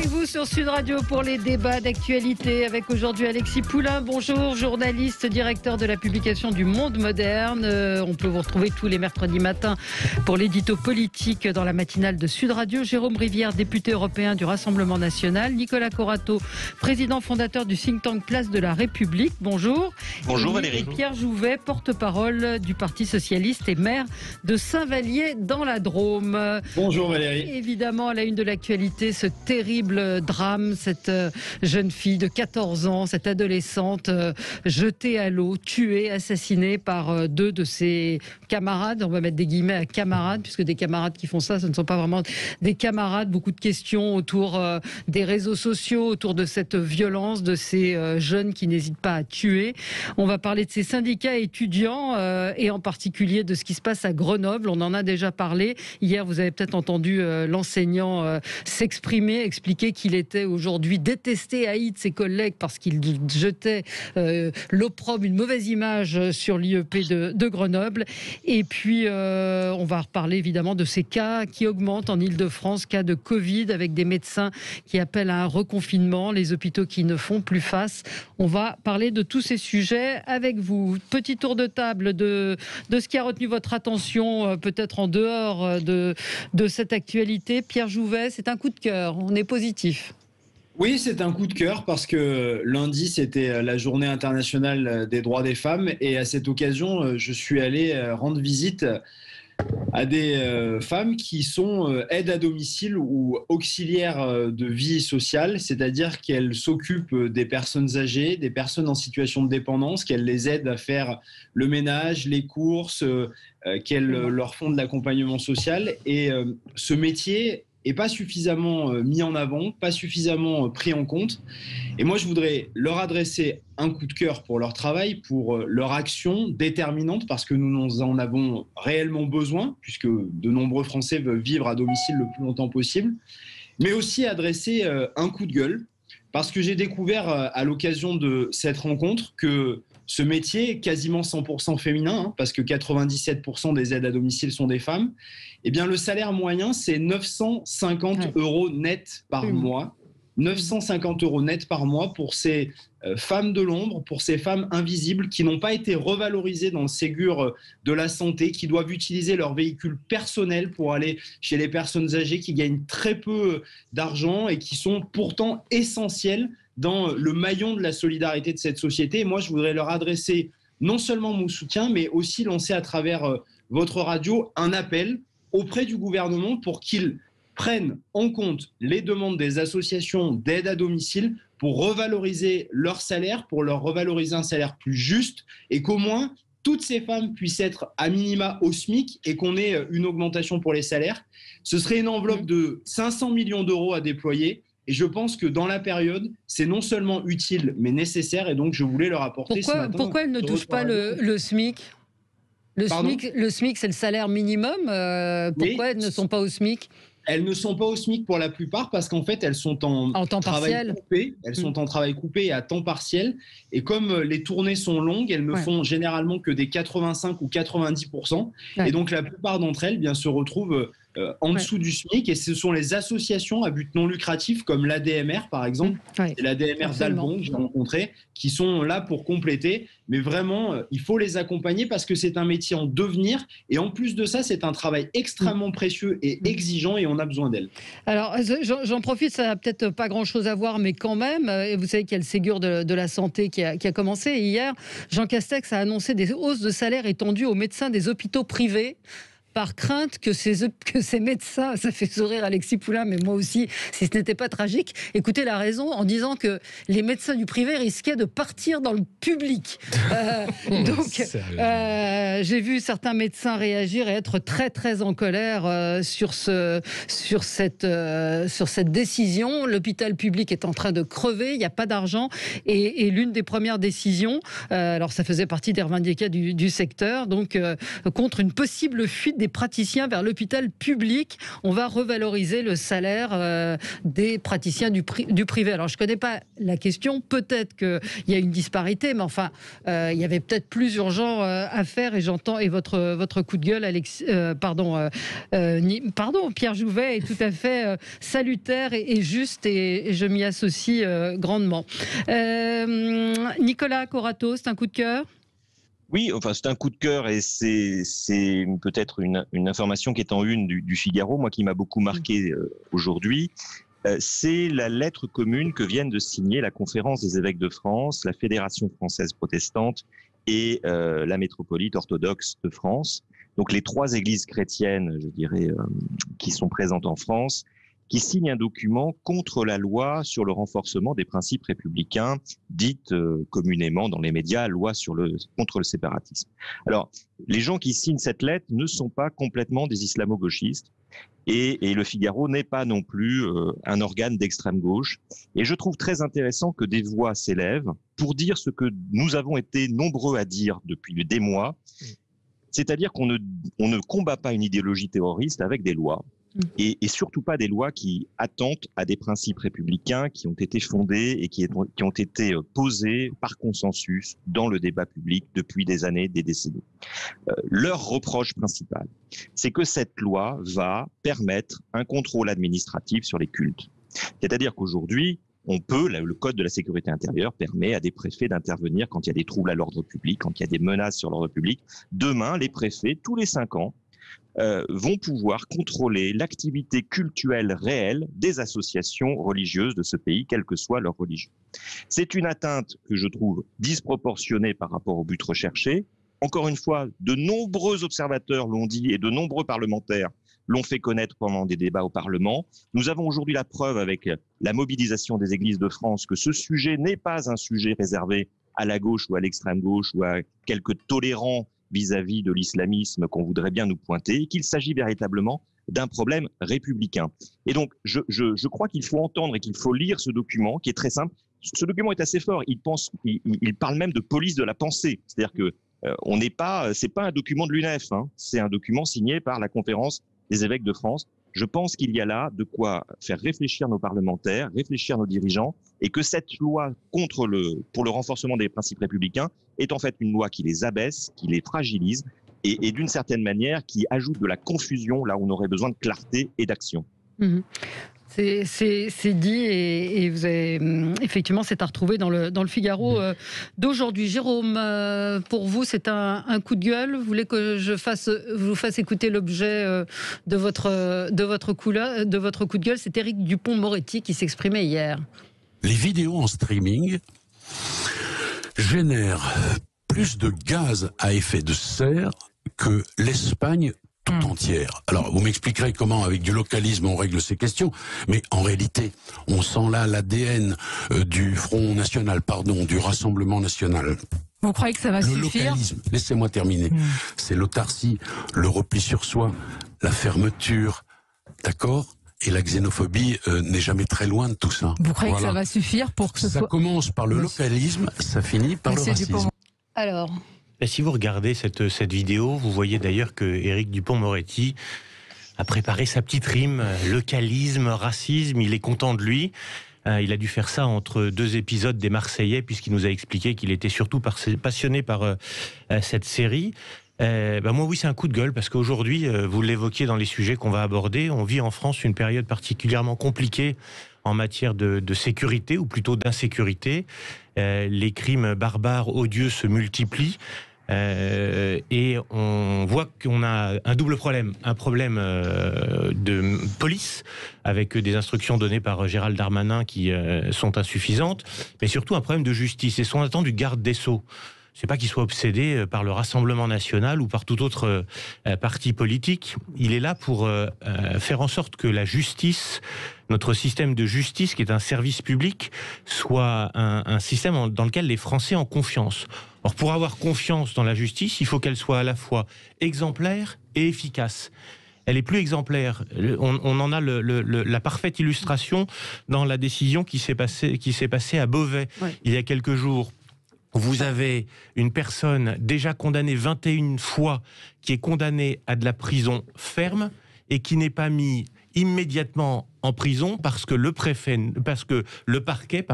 Avec vous sur Sud Radio pour les débats d'actualité avec aujourd'hui Alexis Poulain. Bonjour, journaliste, directeur de la publication du Monde Moderne. On peut vous retrouver tous les mercredis matins pour l'édito politique dans la matinale de Sud Radio. Jérôme Rivière, député européen du Rassemblement National. Nicolas Corato, président fondateur du think tank Place de la République. Bonjour. Bonjour Valérie. Et Pierre Jouvet, porte-parole du Parti Socialiste et maire de Saint-Vallier dans la Drôme. Bonjour Valérie. Évidemment, à la une de l'actualité, ce terrible drame, cette jeune fille de 14 ans, cette adolescente jetée à l'eau, tuée, assassinée par deux de ses camarades. On va mettre des guillemets à camarades, puisque des camarades qui font ça, ce ne sont pas vraiment des camarades. Beaucoup de questions autour des réseaux sociaux, autour de cette violence, de ces jeunes qui n'hésitent pas à tuer. On va parler de ces syndicats étudiants et en particulier de ce qui se passe à Grenoble. On en a déjà parlé. Hier, vous avez peut-être entendu l'enseignant s'exprimer, expliquer qu'il était aujourd'hui détesté, haï de ses collègues parce qu'il jetait l'opprobre, une mauvaise image sur l'IEP de Grenoble. Et puis, on va reparler évidemment de ces cas qui augmentent en Ile-de-France, cas de Covid, avec des médecins qui appellent à un reconfinement, les hôpitaux qui ne font plus face. On va parler de tous ces sujets avec vous. Petit tour de table de ce qui a retenu votre attention, peut-être en dehors de cette actualité. Pierre Jouvet, c'est un coup de cœur, on est positif. Oui, c'est un coup de cœur parce que lundi, c'était la journée internationale des droits des femmes et à cette occasion, je suis allé rendre visite à des femmes qui sont aides à domicile ou auxiliaires de vie sociale, c'est-à-dire qu'elles s'occupent des personnes âgées, des personnes en situation de dépendance, qu'elles les aident à faire le ménage, les courses, qu'elles leur font de l'accompagnement social. Et ce métier n'est pas suffisamment mis en avant, pas suffisamment pris en compte. Et moi, je voudrais leur adresser un coup de cœur pour leur travail, pour leur action déterminante, parce que nous en avons réellement besoin, puisque de nombreux Français veulent vivre à domicile le plus longtemps possible, mais aussi adresser un coup de gueule, parce que j'ai découvert à l'occasion de cette rencontre que ce métier est quasiment 100% féminin, parce que 97% des aides à domicile sont des femmes. Eh bien, le salaire moyen, c'est 950 € net par mois. 950 € net par mois pour ces femmes de l'ombre, pour ces femmes invisibles qui n'ont pas été revalorisées dans le Ségur de la santé, qui doivent utiliser leur véhicule personnel pour aller chez les personnes âgées, qui gagnent très peu d'argent et qui sont pourtant essentielles dans le maillon de la solidarité de cette société. Et moi, je voudrais leur adresser non seulement mon soutien, mais aussi lancer à travers votre radio un appel auprès du gouvernement pour qu'il prennent en compte les demandes des associations d'aide à domicile pour revaloriser leur salaire, pour leur revaloriser un salaire plus juste et qu'au moins toutes ces femmes puissent être à minima au SMIC et qu'on ait une augmentation pour les salaires. Ce serait une enveloppe de 500 millions d'euros à déployer et je pense que dans la période, c'est non seulement utile mais nécessaire et donc je voulais leur apporter ce matin. Pourquoi elles ne touchent pas le SMIC ? Le SMIC, c'est le salaire minimum. Pourquoi elles ne sont pas au SMIC ? Elles ne sont pas au SMIC pour la plupart parce qu'en fait, elles sont en temps travail partiel. coupé. Elles sont en travail coupé et à temps partiel. Et comme les tournées sont longues, elles ne font généralement que des 85 ou 90%. Et donc, la plupart d'entre elles se retrouvent en dessous du SMIC. Et ce sont les associations à but non lucratif comme l'ADMR, par exemple, et l'ADMR d'Albon que j'ai rencontré, qui sont là pour compléter. Mais vraiment, il faut les accompagner parce que c'est un métier en devenir. Et en plus de ça, c'est un travail extrêmement précieux et exigeant et on a besoin d'elles. Alors, j'en profite, ça n'a peut-être pas grand-chose à voir, mais quand même, et vous savez qu'il y a le Ségur de la santé qui a commencé. Et hier, Jean Castex a annoncé des hausses de salaire étendues aux médecins des hôpitaux privés, par crainte que ces médecins, ça fait sourire Alexis Poulain, mais moi aussi, si ce n'était pas tragique, écoutez la raison, en disant que les médecins du privé risquaient de partir dans le public. Donc, j'ai vu certains médecins réagir et être très, très en colère sur cette décision. L'hôpital public est en train de crever, il n'y a pas d'argent, et l'une des premières décisions, alors ça faisait partie des revendications du secteur, donc contre une possible fuite des praticiens vers l'hôpital public. On va revaloriser le salaire des praticiens du privé. Alors, je ne connais pas la question. Peut-être qu'il y a une disparité, mais enfin, il y avait peut-être plus urgent à faire. Et j'entends, et votre coup de gueule, Pierre Jouvet, est tout à fait salutaire et juste, et je m'y associe grandement. Nicolas Corato, c'est un coup de cœur ? Oui, enfin c'est un coup de cœur et c'est peut-être une information qui est en une du Figaro, moi qui m'a beaucoup marqué aujourd'hui. C'est la lettre commune que viennent de signer la Conférence des évêques de France, la Fédération française protestante et la métropolite orthodoxe de France. Donc les 3 églises chrétiennes, je dirais, qui sont présentes en France, qui signe un document contre la loi sur le renforcement des principes républicains, dite communément dans les médias loi contre le séparatisme. Alors, les gens qui signent cette lettre ne sont pas complètement des islamo-gauchistes, et le Figaro n'est pas non plus un organe d'extrême gauche. Et je trouve très intéressant que des voix s'élèvent pour dire ce que nous avons été nombreux à dire depuis des mois, c'est-à-dire qu'on ne combat pas une idéologie terroriste avec des lois. Et surtout pas des lois qui attentent à des principes républicains qui ont été fondés et qui ont été posés par consensus dans le débat public depuis des années, des décennies. Leur reproche principal, c'est que cette loi va permettre un contrôle administratif sur les cultes. C'est-à-dire qu'aujourd'hui, le code de la sécurité intérieure permet à des préfets d'intervenir quand il y a des troubles à l'ordre public, quand il y a des menaces sur l'ordre public. Demain, les préfets, tous les 5 ans, vont pouvoir contrôler l'activité cultuelle réelle des associations religieuses de ce pays, quelle que soit leur religion. C'est une atteinte que je trouve disproportionnée par rapport au but recherché. Encore une fois, de nombreux observateurs l'ont dit et de nombreux parlementaires l'ont fait connaître pendant des débats au Parlement. Nous avons aujourd'hui la preuve avec la mobilisation des églises de France que ce sujet n'est pas un sujet réservé à la gauche ou à l'extrême gauche ou à quelques tolérants vis-à-vis de l'islamisme qu'on voudrait bien nous pointer, et qu'il s'agit véritablement d'un problème républicain. Et donc, je crois qu'il faut entendre et qu'il faut lire ce document, qui est très simple. Ce document est assez fort. Il parle même de police de la pensée. C'est-à-dire que c'est pas un document de l'UNEF, c'est un document signé par la Conférence des évêques de France. Je pense qu'il y a là de quoi faire réfléchir nos parlementaires, réfléchir nos dirigeants, et que cette loi pour le renforcement des principes républicains est en fait une loi qui les abaisse, qui les fragilise, et d'une certaine manière qui ajoute de la confusion là où on aurait besoin de clarté et d'action. Mmh. C'est dit et vous avez, effectivement, c'est à retrouver dans le Figaro d'aujourd'hui. Jérôme, pour vous, c'est un coup de gueule. Vous voulez que je vous fasse écouter l'objet de votre coup de gueule? C'est Éric Dupond-Moretti qui s'exprimait hier. Les vidéos en streaming génèrent plus de gaz à effet de serre que l'Espagne tout entière. Alors, vous m'expliquerez comment, avec du localisme, on règle ces questions, mais en réalité, on sent là l'ADN du Front National, du Rassemblement National. Vous croyez que ça va suffire ? Le localisme, laissez-moi terminer, c'est l'autarcie, le repli sur soi, la fermeture, d'accord ? Et la xénophobie n'est jamais très loin de tout ça. Vous croyez que ça va suffire pour que ce soit... Ça commence par le localisme, ça finit par le racisme. Alors... Et si vous regardez cette vidéo, vous voyez d'ailleurs que Éric Dupond-Moretti a préparé sa petite rime, localisme, racisme, il est content de lui. Il a dû faire ça entre 2 épisodes des Marseillais, puisqu'il nous a expliqué qu'il était surtout passionné par cette série. Moi, oui, c'est un coup de gueule, parce qu'aujourd'hui, vous l'évoquiez dans les sujets qu'on va aborder, on vit en France une période particulièrement compliquée en matière de sécurité, ou plutôt d'insécurité. Les crimes barbares, odieux se multiplient. Et on voit qu'on a un double problème. Un problème de police, avec des instructions données par Gérald Darmanin qui sont insuffisantes, mais surtout un problème de justice. Et son attend du garde des Sceaux. C'est pas qu'il soit obsédé par le Rassemblement national ou par tout autre parti politique. Il est là pour faire en sorte que la justice, notre système de justice, qui est un service public, soit un système dans lequel les Français ont confiance. Or, pour avoir confiance dans la justice, il faut qu'elle soit à la fois exemplaire et efficace. Elle est plus exemplaire. On en a la parfaite illustration dans la décision qui s'est passée à Beauvais il y a quelques jours. vous avez une personne déjà condamnée 21 fois, qui est condamnée à de la prison ferme et qui n'est pas mis immédiatement en prison parce que le parquet,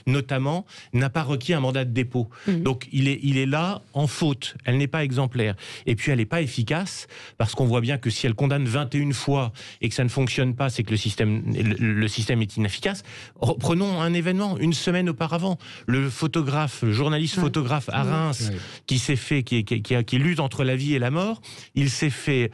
notamment, n'a pas requis un mandat de dépôt. Donc il est là en faute. Elle n'est pas exemplaire. Et puis elle n'est pas efficace parce qu'on voit bien que si elle condamne 21 fois et que ça ne fonctionne pas, c'est que le système est inefficace. Prenons un événement, une semaine auparavant. Le journaliste photographe à Reims, qui s'est fait, qui lutte entre la vie et la mort, il s'est fait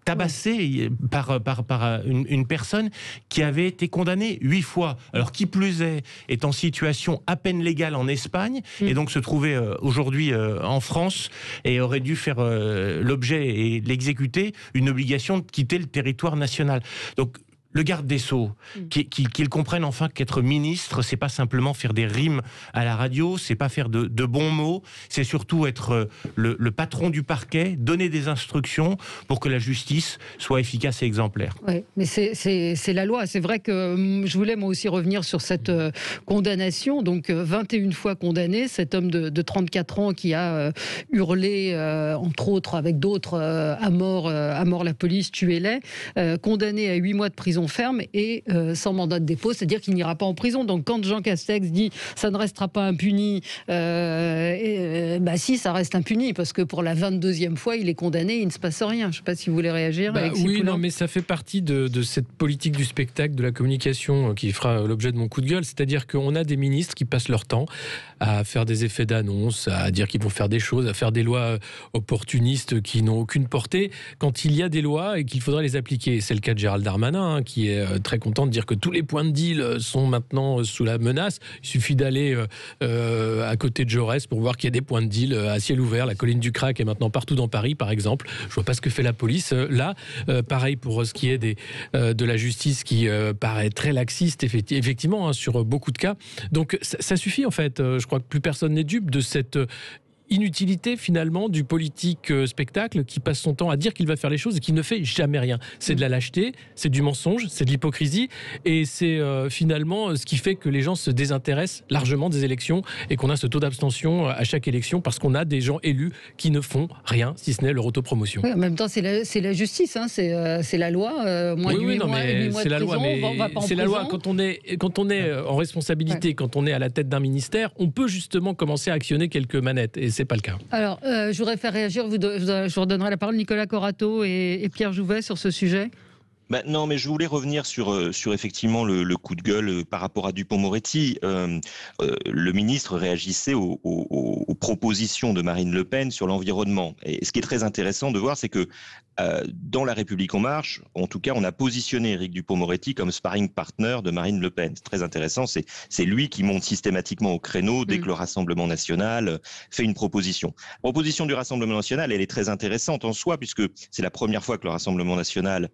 tabassé par une personne qui avait été condamnée 8 fois. Alors qui plus est en situation à peine légale en Espagne et donc se trouvait aujourd'hui en France et aurait dû faire l'objet et l'exécuter une obligation de quitter le territoire national. Donc le garde des Sceaux, qu'il comprenne enfin qu'être ministre, c'est pas simplement faire des rimes à la radio, c'est pas faire de bons mots, c'est surtout être le patron du parquet, donner des instructions pour que la justice soit efficace et exemplaire. Oui, mais c'est la loi. C'est vrai que je voulais moi aussi revenir sur cette condamnation. Donc 21 fois condamné, cet homme de 34 ans qui a hurlé, entre autres avec d'autres, à mort la police, tuez-les, condamné à 8 mois de prison ferme et sans mandat de dépôt, c'est-à-dire qu'il n'ira pas en prison. Donc quand Jean Castex dit ça ne restera pas impuni, si, ça reste impuni parce que pour la 22e fois il est condamné, il ne se passe rien. Je ne sais pas si vous voulez réagir. Oui, non, mais ça fait partie de cette politique du spectacle, de la communication qui fera l'objet de mon coup de gueule, c'est-à-dire qu'on a des ministres qui passent leur temps à faire des effets d'annonce, à dire qu'ils vont faire des choses, à faire des lois opportunistes qui n'ont aucune portée, quand il y a des lois et qu'il faudrait les appliquer. C'est le cas de Gérald Darmanin, qui est très content de dire que tous les points de deal sont maintenant sous la menace. Il suffit d'aller à côté de Jaurès pour voir qu'il y a des points de deal à ciel ouvert. La colline du Crac est maintenant partout dans Paris, par exemple. Je vois pas ce que fait la police là. Pareil pour ce qui est de la justice qui paraît très laxiste, effectivement, sur beaucoup de cas. Donc ça suffit, en fait. Je crois que plus personne n'est dupe de cette inutilité finalement du politique spectacle qui passe son temps à dire qu'il va faire les choses et qui ne fait jamais rien. C'est de la lâcheté, c'est du mensonge, c'est de l'hypocrisie et c'est finalement ce qui fait que les gens se désintéressent largement des élections et qu'on a ce taux d'abstention à chaque élection parce qu'on a des gens élus qui ne font rien si ce n'est leur autopromotion. Oui, en même temps c'est la justice, hein, c'est la loi. Moins de 8 mois, 8 mois c'est de la prison, loi, mais on va pas en c'est la prison. loi. Quand on est en responsabilité, quand on est à la tête d'un ministère, on peut justement commencer à actionner quelques manettes et c'est pas le cas. Alors, je voudrais faire réagir, je vous redonnerai la parole, Nicolas Corato et Pierre Jouvet sur ce sujet. Non, mais je voulais revenir sur effectivement le coup de gueule par rapport à Dupond-Moretti. Le ministre réagissait aux propositions de Marine Le Pen sur l'environnement. Et ce qui est très intéressant de voir, c'est que dans La République En Marche, en tout cas, on a positionné Éric Dupond-Moretti comme sparring partner de Marine Le Pen. C'est très intéressant. C'est lui qui monte systématiquement au créneau dès que le Rassemblement national fait une proposition. La proposition du Rassemblement national, elle est très intéressante en soi, puisque c'est la première fois que le Rassemblement national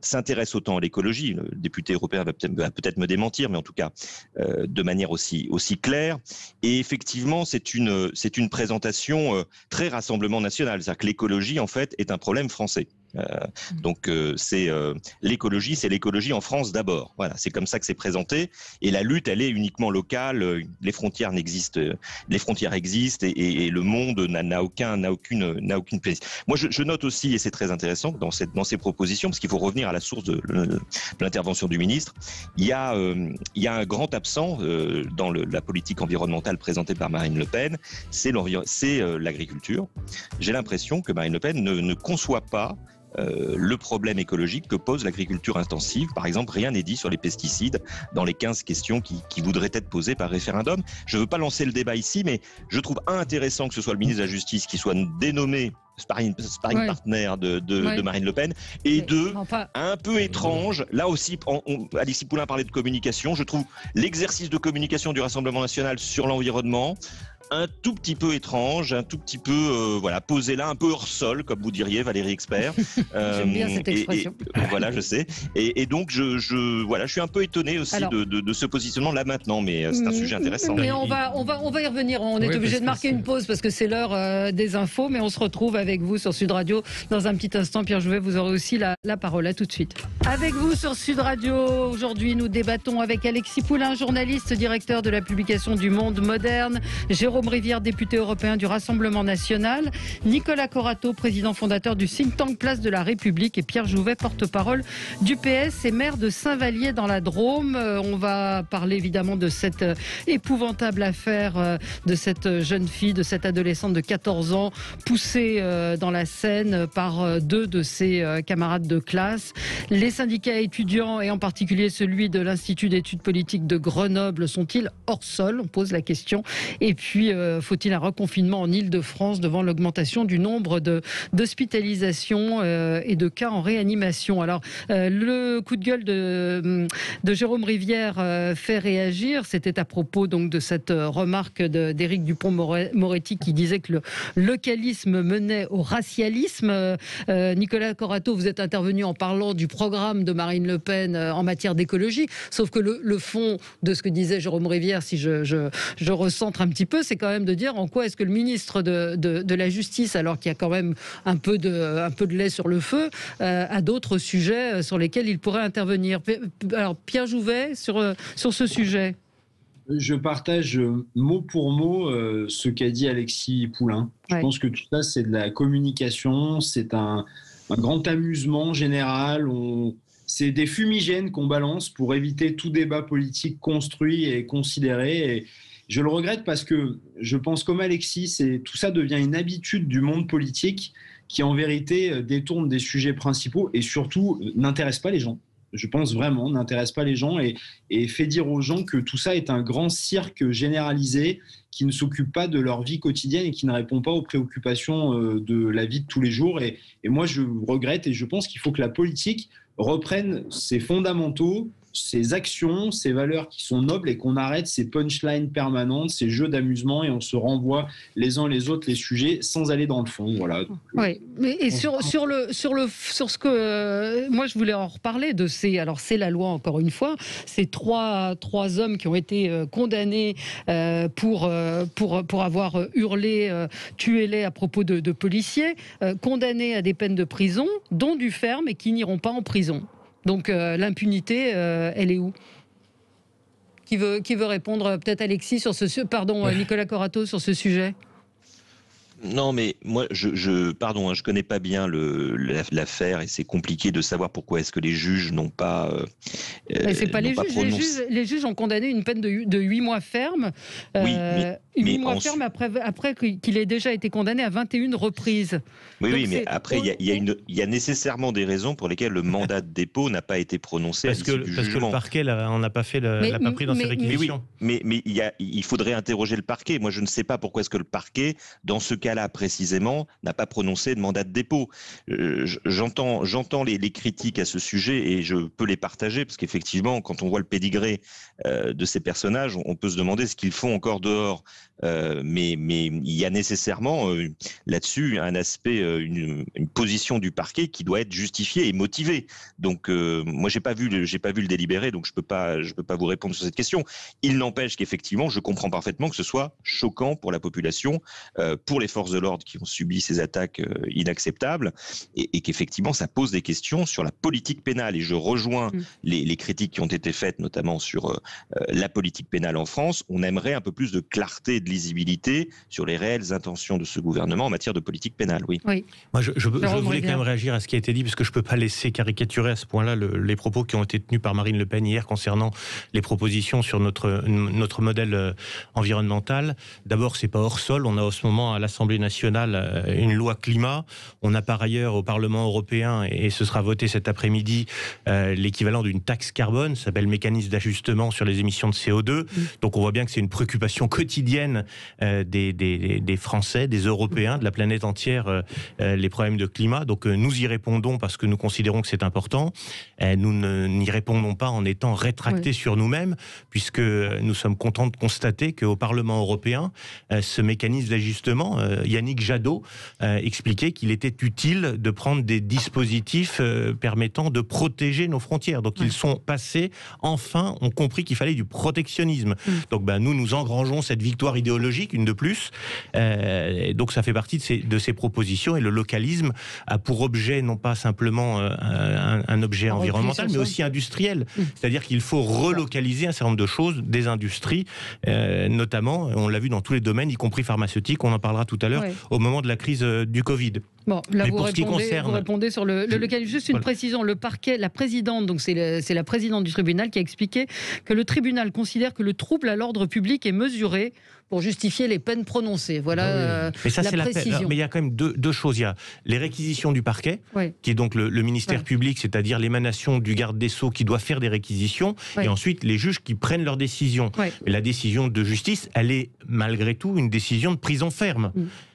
s'intéresse autant à l'écologie. Le député européen va peut-être me démentir, mais en tout cas de manière aussi claire. Et effectivement, c'est une présentation très Rassemblement national. C'est-à-dire que l'écologie, en fait, est un problème français. Donc c'est l'écologie en France d'abord. Voilà, c'est comme ça que c'est présenté. Et la lutte, elle est uniquement locale. Les frontières existent et le monde n'a aucune place. Moi, je note aussi, et c'est très intéressant dans ces propositions, parce qu'il faut revenir à la source de l'intervention du ministre. Il y a un grand absent dans la politique environnementale présentée par Marine Le Pen, c'est l'agriculture. J'ai l'impression que Marine Le Pen ne conçoit pas le problème écologique que pose l'agriculture intensive. Par exemple, rien n'est dit sur les pesticides dans les 15 questions qui voudraient être posées par référendum. Je ne veux pas lancer le débat ici, mais je trouve intéressant que ce soit le ministre de la Justice qui soit dénommé sparring partner de Marine Le Pen, et un peu étrange, là aussi, Alexis Poulain parlait de communication, je trouve l'exercice de communication du Rassemblement national sur l'environnement un tout petit peu étrange, un tout petit peu posé là, un peu hors sol, comme vous diriez, Valérie Expert. J'aime bien cette expression. Voilà, je sais. Et donc je suis un peu étonné aussi de ce positionnement là maintenant, mais c'est un sujet intéressant. Mais on va y revenir. On est obligé de marquer une pause parce que c'est l'heure des infos, mais on se retrouve avec vous sur Sud Radio dans un petit instant. Pierre Jouvet, vous aurez aussi la parole. À tout de suite. Avec vous sur Sud Radio, aujourd'hui nous débattons avec Alexis Poulain, journaliste, directeur de la publication du Monde Moderne, Jérôme Rivière, député européen du Rassemblement National, Nicolas Corato, président fondateur du think tank Place de la République, et Pierre Jouvet, porte-parole du PS et maire de Saint-Vallier dans la Drôme. On va parler évidemment de cette épouvantable affaire de cette jeune fille, de cette adolescente de 14 ans, poussée dans la Seine par deux de ses camarades de classe. Les syndicats étudiants, et en particulier celui de l'Institut d'études politiques de Grenoble, sont-ils hors sol? On pose la question. Et puis, faut-il un reconfinement en Ile-de-France devant l'augmentation du nombre d'hospitalisations et de cas en réanimation? Alors, le coup de gueule de Jérôme Rivière fait réagir. C'était à propos donc de cette remarque d'Éric Dupond-Moretti qui disait que le localisme menait au racialisme. Nicolas Corato, vous êtes intervenu en parlant du programme de Marine Le Pen en matière d'écologie, sauf que le fond de ce que disait Jérôme Rivière, si je recentre un petit peu, c'est quand même de dire en quoi est-ce que le ministre de la Justice, alors qu'il y a quand même un peu de lait sur le feu, a d'autres sujets sur lesquels il pourrait intervenir. Alors Pierre Jouvet, sur ce sujet. Je partage mot pour mot ce qu'a dit Alexis Poulain. Je pense que tout ça, c'est de la communication, c'est un grand amusement général. C'est des fumigènes qu'on balance pour éviter tout débat politique construit et considéré. Et je le regrette parce que je pense comme Alexis, tout ça devient une habitude du monde politique qui en vérité détourne des sujets principaux et surtout n'intéresse pas les gens. Je pense vraiment, n'intéresse pas les gens et fait dire aux gens que tout ça est un grand cirque généralisé qui ne s'occupe pas de leur vie quotidienne et qui ne répond pas aux préoccupations de la vie de tous les jours. Et moi, je regrette et je pense qu'il faut que la politique reprenne ses fondamentaux, ses actions, ses valeurs qui sont nobles et qu'on arrête ces punchlines permanentes, ces jeux d'amusement et on se renvoie les uns les autres les sujets sans aller dans le fond. Voilà. Oui, et sur ce que moi je voulais en reparler de ces, alors c'est la loi encore une fois, ces trois hommes qui ont été condamnés pour avoir hurlé tuez-les à propos de policiers, condamnés à des peines de prison, dont du ferme et qui n'iront pas en prison. Donc l'impunité, elle est où? Qui veut répondre? Peut-être Alexis sur ce sujet. Pardon, Nicolas Corato sur ce sujet. Non, mais moi, je connais pas bien l'affaire et c'est compliqué de savoir pourquoi est-ce que les juges n'ont pas. C'est pas les juges. Les juges ont condamné une peine de 8 mois ferme. Oui, 8 mois ferme après qu'il ait déjà été condamné à 21 reprises. Oui, mais après, il y a nécessairement des raisons pour lesquelles le mandat de dépôt n'a pas été prononcé parce que le parquet n'a pas pris dans ses réquisitions. Mais il faudrait interroger le parquet. Moi, je ne sais pas pourquoi est-ce que le parquet, dans ce cas-là précisément, n'a pas prononcé de mandat de dépôt. J'entends les critiques à ce sujet et je peux les partager parce qu'effectivement, quand on voit le pédigré de ces personnages, on peut se demander ce qu'ils font encore dehors. Mais il y a nécessairement là-dessus un aspect, une position du parquet qui doit être justifiée et motivée. Donc moi j'ai pas vu le délibéré, donc je peux pas vous répondre sur cette question. Il n'empêche qu'effectivement je comprends parfaitement que ce soit choquant pour la population, pour les forces de l'ordre qui ont subi ces attaques inacceptables et qu'effectivement ça pose des questions sur la politique pénale. Et je rejoins les critiques qui ont été faites notamment sur la politique pénale en France. On aimerait un peu plus de clarté, de lisibilité sur les réelles intentions de ce gouvernement en matière de politique pénale. Oui. Moi, je voulais quand même réagir à ce qui a été dit, parce que je ne peux pas laisser caricaturer à ce point-là les propos qui ont été tenus par Marine Le Pen hier concernant les propositions sur notre modèle environnemental. D'abord, c'est pas hors sol. On a en ce moment à l'Assemblée l'Assemblée nationale une loi climat. On a par ailleurs au Parlement européen, et ce sera voté cet après-midi, l'équivalent d'une taxe carbone, ça s'appelle mécanisme d'ajustement sur les émissions de CO2. Donc on voit bien que c'est une préoccupation quotidienne des Français, des Européens, de la planète entière, les problèmes de climat. Donc nous y répondons parce que nous considérons que c'est important. Nous n'y répondons pas en étant rétractés sur nous-mêmes, puisque nous sommes contents de constater qu'au Parlement européen, ce mécanisme d'ajustement, Yannick Jadot expliquait qu'il était utile de prendre des dispositifs permettant de protéger nos frontières. Donc ils sont passés, enfin, ont compris qu'il fallait du protectionnisme. Donc nous engrangeons cette victoire idéologique, une de plus. Donc ça fait partie de ces propositions, et le localisme a pour objet non pas simplement un objet environnemental, mais aussi industriel. C'est-à-dire qu'il faut relocaliser un certain nombre de choses, des industries, notamment, on l'a vu dans tous les domaines, y compris pharmaceutiques, on en parlera tout à l'heure, au moment de la crise du Covid. Bon, là, mais vous répondez sur le localisme. Juste une précision, le parquet, la présidente, donc c'est la présidente du tribunal qui a expliqué que le tribunal considère que le trouble à l'ordre public est mesuré pour justifier les peines prononcées. Voilà mais ça, la c'est précision. Mais il y a quand même deux choses. Il y a les réquisitions du parquet, qui est donc le ministère public, c'est-à-dire l'émanation du garde des Sceaux qui doit faire des réquisitions, et ensuite les juges qui prennent leurs décisions. Et la décision de justice, elle est malgré tout une décision de prison ferme.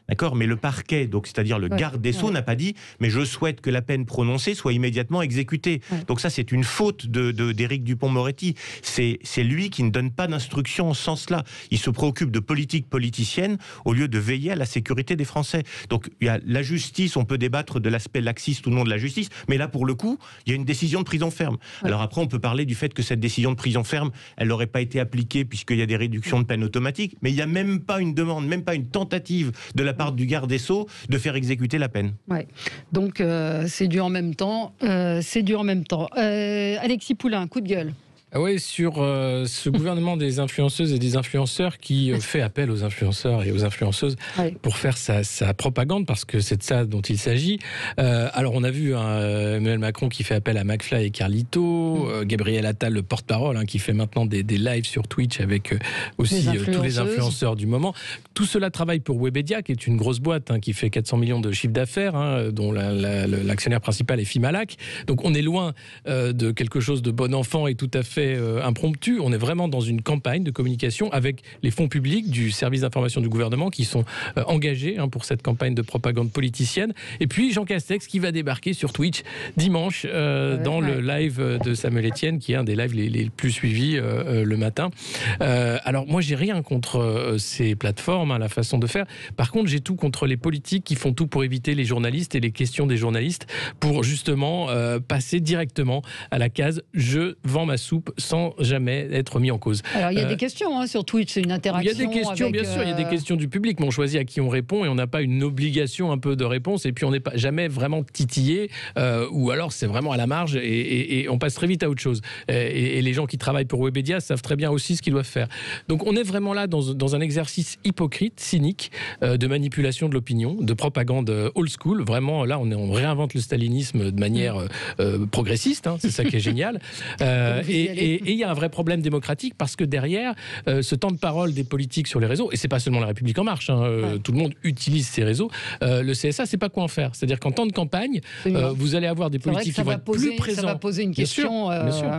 D'accord, mais le parquet, donc c'est-à-dire le garde des Sceaux, n'a pas dit « mais je souhaite que la peine prononcée soit immédiatement exécutée ». Donc ça, c'est une faute d'Éric Dupond-Moretti. C'est lui qui ne donne pas d'instruction en ce sens-là. Il se préoccupe de politique politicienne au lieu de veiller à la sécurité des Français. Donc il y a la justice, on peut débattre de l'aspect laxiste ou non de la justice, mais là, pour le coup, il y a une décision de prison ferme. Alors après, on peut parler du fait que cette décision de prison ferme, elle n'aurait pas été appliquée puisqu'il y a des réductions de peine automatiques, mais il n'y a même pas une demande, même pas une tentative de la part du garde des Sceaux de faire exécuter la peine. Donc c'est dû en même temps. Alexis Poulain, coup de gueule. Oui, sur ce gouvernement des influenceuses et des influenceurs qui fait appel aux influenceurs et aux influenceuses pour faire sa propagande, parce que c'est de ça dont il s'agit. Alors, on a vu Emmanuel Macron qui fait appel à McFly et Carlito, Gabriel Attal, le porte-parole, qui fait maintenant des lives sur Twitch avec aussi tous les influenceurs du moment. Tout cela travaille pour Webedia, qui est une grosse boîte qui fait 400 millions de chiffre d'affaires, dont l'actionnaire principal est Fimalac. Donc, on est loin de quelque chose de bon enfant et tout à fait impromptu. On est vraiment dans une campagne de communication avec les fonds publics du service d'information du gouvernement qui sont engagés pour cette campagne de propagande politicienne. Et puis Jean Castex qui va débarquer sur Twitch dimanche dans le live de Samuel Etienne, qui est un des lives les plus suivis le matin. Alors moi, j'ai rien contre ces plateformes, la façon de faire. Par contre, j'ai tout contre les politiques qui font tout pour éviter les journalistes et les questions des journalistes pour justement passer directement à la case « je vends ma soupe » sans jamais être mis en cause. Alors, il y a des questions sur Twitch, c'est une interaction. Il y a des questions, bien sûr, il y a des questions du public, mais on choisit à qui on répond et on n'a pas une obligation un peu de réponse, et puis on n'est pas jamais vraiment titillé, ou alors c'est vraiment à la marge et on passe très vite à autre chose. Et les gens qui travaillent pour Webedia savent très bien aussi ce qu'ils doivent faire. Donc on est vraiment là dans un exercice hypocrite, cynique, de manipulation de l'opinion, de propagande old school. Vraiment, là, on réinvente le stalinisme de manière progressiste, c'est ça qui est génial. Et il y a un vrai problème démocratique parce que derrière, ce temps de parole des politiques sur les réseaux, et c'est pas seulement La République En Marche, tout le monde utilise ces réseaux, le CSA sait pas quoi en faire. C'est-à-dire qu'en temps de campagne, vous allez avoir des politiques qui vont être plus présents. Ça va poser une question. Bien sûr.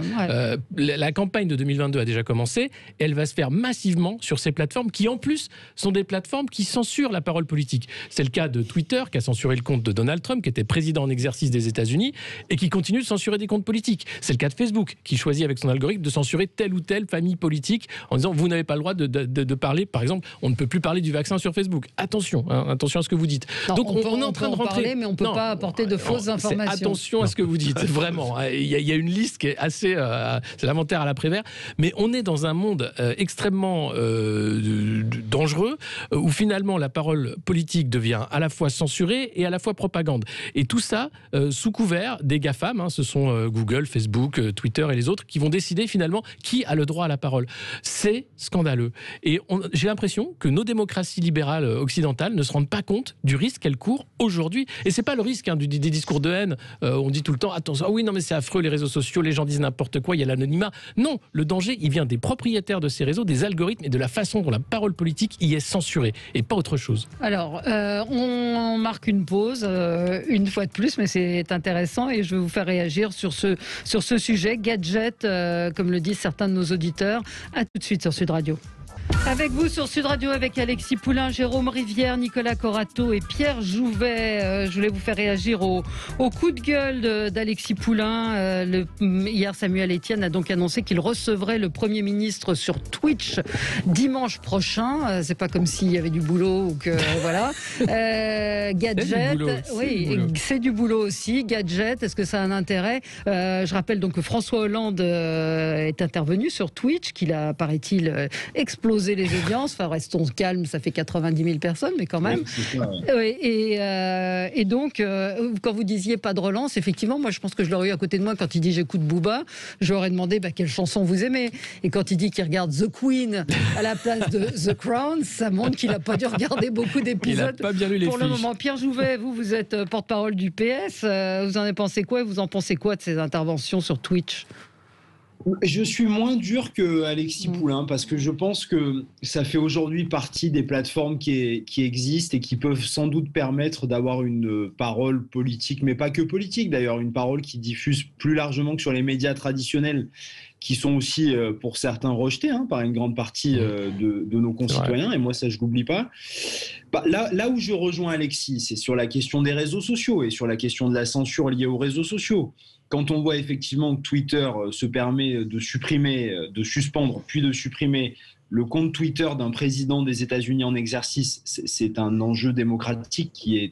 La campagne de 2022 a déjà commencé, et elle va se faire massivement sur ces plateformes qui, en plus, sont des plateformes qui censurent la parole politique. C'est le cas de Twitter, qui a censuré le compte de Donald Trump, qui était président en exercice des États-Unis, et qui continue de censurer des comptes politiques. C'est le cas de Facebook, qui choisit avec son algorithme de censurer telle ou telle famille politique en disant vous n'avez pas le droit de parler, par exemple, on ne peut plus parler du vaccin sur Facebook. Attention, attention à ce que vous dites. Non, donc on est en train de rentrer, parler, mais on ne peut pas apporter de fausses informations. Attention à ce que vous dites, vraiment. Il y a une liste qui est assez, c'est l'inventaire à la Prévert, mais on est dans un monde extrêmement dangereux où finalement la parole politique devient à la fois censurée et à la fois propagande. Et tout ça sous couvert des GAFAM, ce sont Google, Facebook, Twitter et les autres qui vont décider finalement qui a le droit à la parole. C'est scandaleux. Et j'ai l'impression que nos démocraties libérales occidentales ne se rendent pas compte du risque qu'elles courent aujourd'hui. Et c'est pas le risque des discours de haine. On dit tout le temps, attention, oui, non, mais c'est affreux, les réseaux sociaux, les gens disent n'importe quoi, il y a l'anonymat. Non, le danger, il vient des propriétaires de ces réseaux, des algorithmes et de la façon dont la parole politique y est censurée, et pas autre chose. Alors, on marque une pause, une fois de plus, mais c'est intéressant, et je vais vous faire réagir sur ce sujet, gadget, comme le disent certains de nos auditeurs. À tout de suite sur Sud Radio. Avec vous sur Sud Radio, avec Alexis Poulain, Jérôme Rivière, Nicolas Corato et Pierre Jouvet. Je voulais vous faire réagir au coup de gueule d'Alexis Poulain. Hier, Samuel Etienne a donc annoncé qu'il recevrait le Premier ministre sur Twitch dimanche prochain. C'est pas comme s'il y avait du boulot ou que voilà. Gadget, c'est du boulot aussi. Gadget, est-ce que ça a un intérêt? Je rappelle donc que François Hollande est intervenu sur Twitch, qu'il a, paraît-il, explosé les audiences. Enfin, restons calmes, ça fait 90 000 personnes, mais quand même. Oui, et donc, quand vous disiez pas de relance, effectivement, moi je pense que je l'aurais eu à côté de moi quand il dit j'écoute Booba, j'aurais demandé quelle chanson vous aimez. Et quand il dit qu'il regarde The Queen à la place de The Crown, ça montre qu'il n'a pas dû regarder beaucoup d'épisodes. Il n'a pas bien lu les pour fiches. le moment. Pierre Jouvet, vous êtes porte-parole du PS. Vous en avez pensé quoi? Vous en pensez quoi de ces interventions sur Twitch? Je suis moins dur que Alexis Poulain parce que je pense que ça fait aujourd'hui partie des plateformes qui existent et qui peuvent sans doute permettre d'avoir une parole politique, mais pas que politique d'ailleurs, une parole qui diffuse plus largement que sur les médias traditionnels, qui sont aussi pour certains rejetés par une grande partie de nos concitoyens, et moi ça je l'oublie pas. Là où je rejoins Alexis, c'est sur la question des réseaux sociaux et sur la question de la censure liée aux réseaux sociaux. Quand on voit effectivement que Twitter se permet de supprimer, de suspendre, puis de supprimer le compte Twitter d'un président des États-Unis en exercice, c'est un enjeu démocratique qui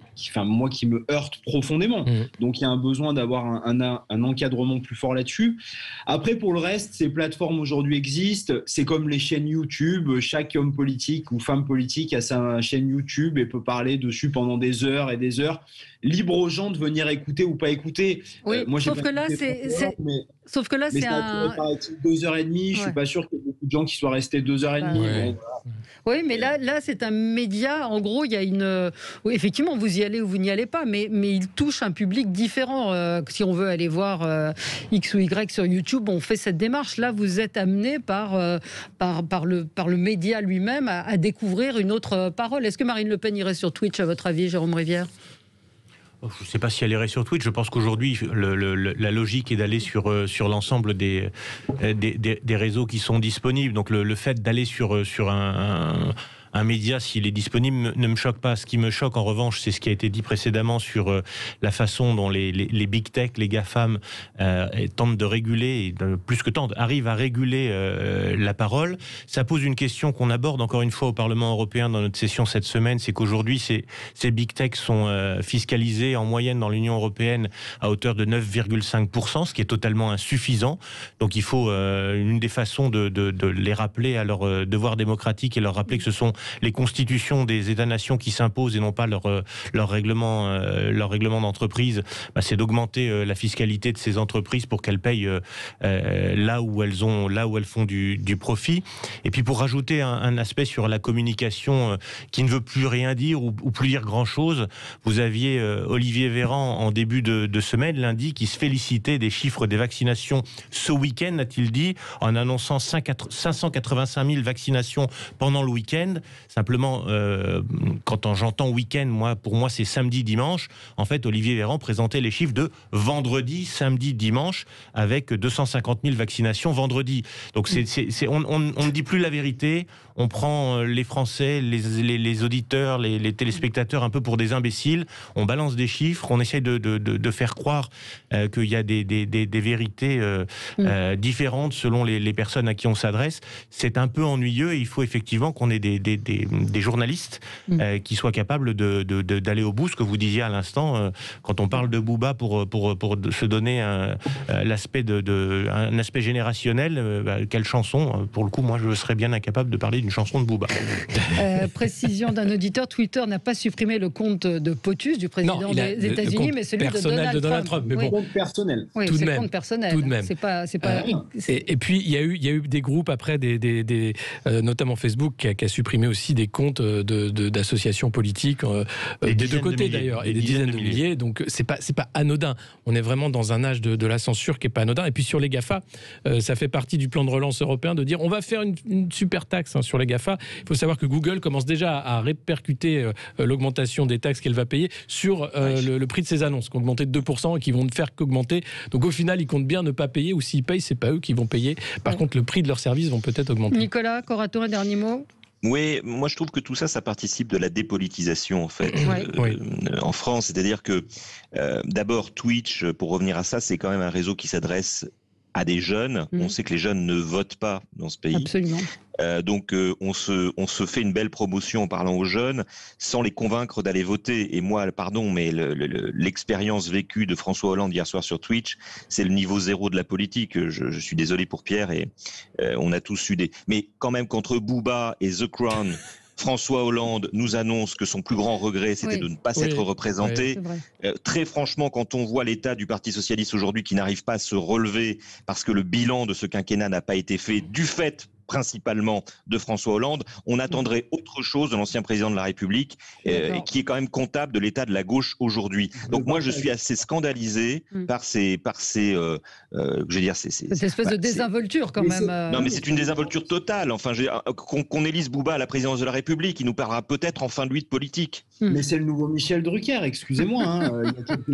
me heurte profondément. Donc il y a un besoin d'avoir un encadrement plus fort là-dessus. Après, pour le reste, ces plateformes aujourd'hui existent. C'est comme les chaînes YouTube. Chaque homme politique ou femme politique a sa chaîne YouTube et peut parler dessus pendant des heures et des heures. Libre aux gens de venir écouter ou pas écouter. Oui, moi, sauf que là, c'est un... 2h30, je suis pas sûr qu'il y ait beaucoup de gens qui soient restés 2h30. Ouais. Oui, mais là, c'est un média. En gros, il y a une. Oui, effectivement, vous y allez ou vous n'y allez pas, mais il touche un public différent. Si on veut aller voir X ou Y sur YouTube, on fait cette démarche. Là, vous êtes amené par le média lui-même à découvrir une autre parole. Est-ce que Marine Le Pen irait sur Twitch, à votre avis, Jérôme Rivière? Je ne sais pas si elle irait sur Twitch. Je pense qu'aujourd'hui, la logique est d'aller sur l'ensemble des réseaux qui sont disponibles. Donc le fait d'aller sur un média, s'il est disponible, ne me choque pas. Ce qui me choque, en revanche, c'est ce qui a été dit précédemment sur la façon dont les big tech, les GAFAM, tentent de réguler, plus que tentent, arrivent à réguler la parole. Ça pose une question qu'on aborde encore une fois au Parlement européen dans notre session cette semaine, c'est qu'aujourd'hui, ces big tech sont fiscalisés en moyenne dans l'Union européenne à hauteur de 9,5%, ce qui est totalement insuffisant. Donc il faut une des façons de les rappeler à leur devoir démocratique et leur rappeler que ce sont les constitutions des États-nations qui s'imposent et non pas leur règlement d'entreprise, c'est d'augmenter la fiscalité de ces entreprises pour qu'elles payent là où elles font du profit. Et puis pour rajouter un aspect sur la communication qui ne veut plus rien dire ou plus dire grand-chose, vous aviez Olivier Véran en début de semaine, lundi, qui se félicitait des chiffres des vaccinations ce week-end, a-t-il dit, en annonçant 585 000 vaccinations pendant le week-end. Simplement, quand j'entends week-end, pour moi, c'est samedi, dimanche. En fait, Olivier Véran présentait les chiffres de vendredi, samedi, dimanche, avec 250 000 vaccinations vendredi. Donc, on ne dit plus la vérité. On prend les Français, les auditeurs, les téléspectateurs un peu pour des imbéciles. On balance des chiffres. On essaye de faire croire qu'il y a des vérités différentes selon les personnes à qui on s'adresse. C'est un peu ennuyeux et il faut effectivement qu'on ait des des journalistes qui soient capables d'aller au bout. Ce que vous disiez à l'instant, quand on parle de Booba pour se donner un aspect générationnel, quelle chanson? Pour le coup, moi, je serais bien incapable de parler d'une chanson de Booba. Précision d'un auditeur, Twitter n'a pas supprimé le compte de POTUS, du président des États-Unis, mais celui de Donald Trump. Mais bon, compte personnel. Oui, tout de c'est même. le compte personnel. Tout de même. Et puis, il y a eu des groupes après, notamment Facebook, qui a supprimé aussi des comptes d'associations politiques, des deux côtés d'ailleurs, et des dizaines de milliers. Donc, c'est pas anodin. On est vraiment dans un âge de la censure qui est pas anodin. Et puis, sur les GAFA, ça fait partie du plan de relance européen de dire on va faire une super taxe sur les GAFA. Il faut savoir que Google commence déjà à répercuter l'augmentation des taxes qu'elle va payer sur le prix de ses annonces, qui ont augmenté de 2% et qui vont ne faire qu'augmenter. Donc au final, ils comptent bien ne pas payer, ou s'ils payent, c'est pas eux qui vont payer. Par contre, le prix de leurs services vont peut-être augmenter. Nicolas Corato, un dernier mot? Oui, moi je trouve que tout ça, ça participe de la dépolitisation en fait en France. C'est-à-dire que d'abord Twitch, pour revenir à ça, c'est quand même un réseau qui s'adresse à des jeunes. On sait que les jeunes ne votent pas dans ce pays. Absolument. Donc on se fait une belle promotion en parlant aux jeunes sans les convaincre d'aller voter. Et moi, pardon, mais l'expérience vécue de François Hollande hier soir sur Twitch, c'est le niveau zéro de la politique. Je suis désolé pour Pierre, et on a tous eu des... Mais quand même, contre Booba et The Crown... François Hollande nous annonce que son plus grand regret, c'était de ne pas s'être représenté. Très franchement, quand on voit l'état du Parti socialiste aujourd'hui qui n'arrive pas à se relever parce que le bilan de ce quinquennat n'a pas été fait du fait principalement de François Hollande, on attendrait autre chose de l'ancien président de la République, qui est quand même comptable de l'état de la gauche aujourd'hui. Donc moi, je suis assez scandalisé par cette espèce de désinvolture quand même. Non, mais c'est une désinvolture totale. Enfin, qu'on élise Booba à la présidence de la République, il nous parlera peut-être enfin de lui de politique. Mais c'est le nouveau Michel Drucker, excusez-moi. Il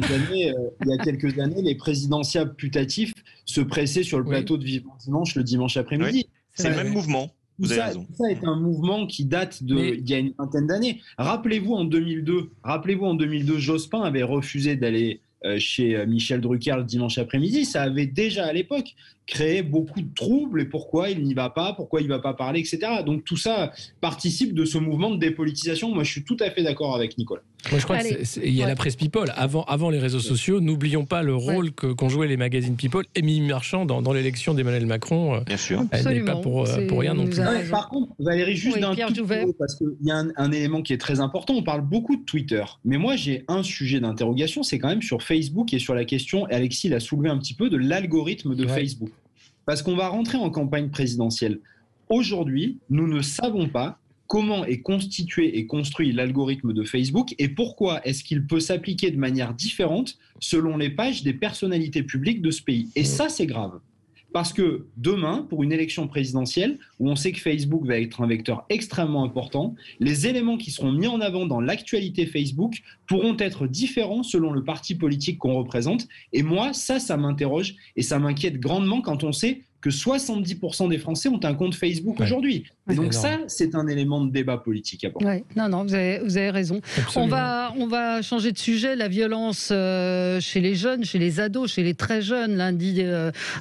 y a quelques années, les présidentiables putatifs se pressaient sur le plateau de Vivement Dimanche le dimanche après-midi. Oui. C'est le même mouvement. Vous avez raison. Ça est un mouvement qui date d'il y a une vingtaine d'années. Rappelez-vous en 2002, Jospin avait refusé d'aller chez Michel Drucker le dimanche après-midi. Ça avait déjà à l'époque créé beaucoup de troubles. Et pourquoi il n'y va pas, pourquoi il ne va pas parler, etc. Donc tout ça participe de ce mouvement de dépolitisation. Moi, je suis tout à fait d'accord avec Nicolas. Moi, je crois qu'il y a la presse People. Avant les réseaux sociaux, n'oublions pas le rôle qu'ont joué les magazines People. Émilie Marchand, dans l'élection d'Emmanuel Macron, bien sûr. Elle n'est pas pour rien non plus. Par contre, Valérie, juste d'un tout mot, parce qu'il y a un élément qui est très important. On parle beaucoup de Twitter. Mais moi, j'ai un sujet d'interrogation. C'est quand même sur Facebook et sur la question, et Alexis l'a soulevé un petit peu, de l'algorithme de Facebook. Parce qu'on va rentrer en campagne présidentielle. Aujourd'hui, nous ne savons pas comment est constitué et construit l'algorithme de Facebook et pourquoi est-ce qu'il peut s'appliquer de manière différente selon les pages des personnalités publiques de ce pays. Et ça, c'est grave. Parce que demain, pour une élection présidentielle, où on sait que Facebook va être un vecteur extrêmement important, les éléments qui seront mis en avant dans l'actualité Facebook pourront être différents selon le parti politique qu'on représente. Et moi, ça m'interroge et ça m'inquiète grandement quand on sait que 70% des Français ont un compte Facebook aujourd'hui. Et donc ça, c'est un élément de débat politique à porter. Non, vous avez raison. On va changer de sujet. La violence chez les jeunes, chez les ados, chez les très jeunes. Lundi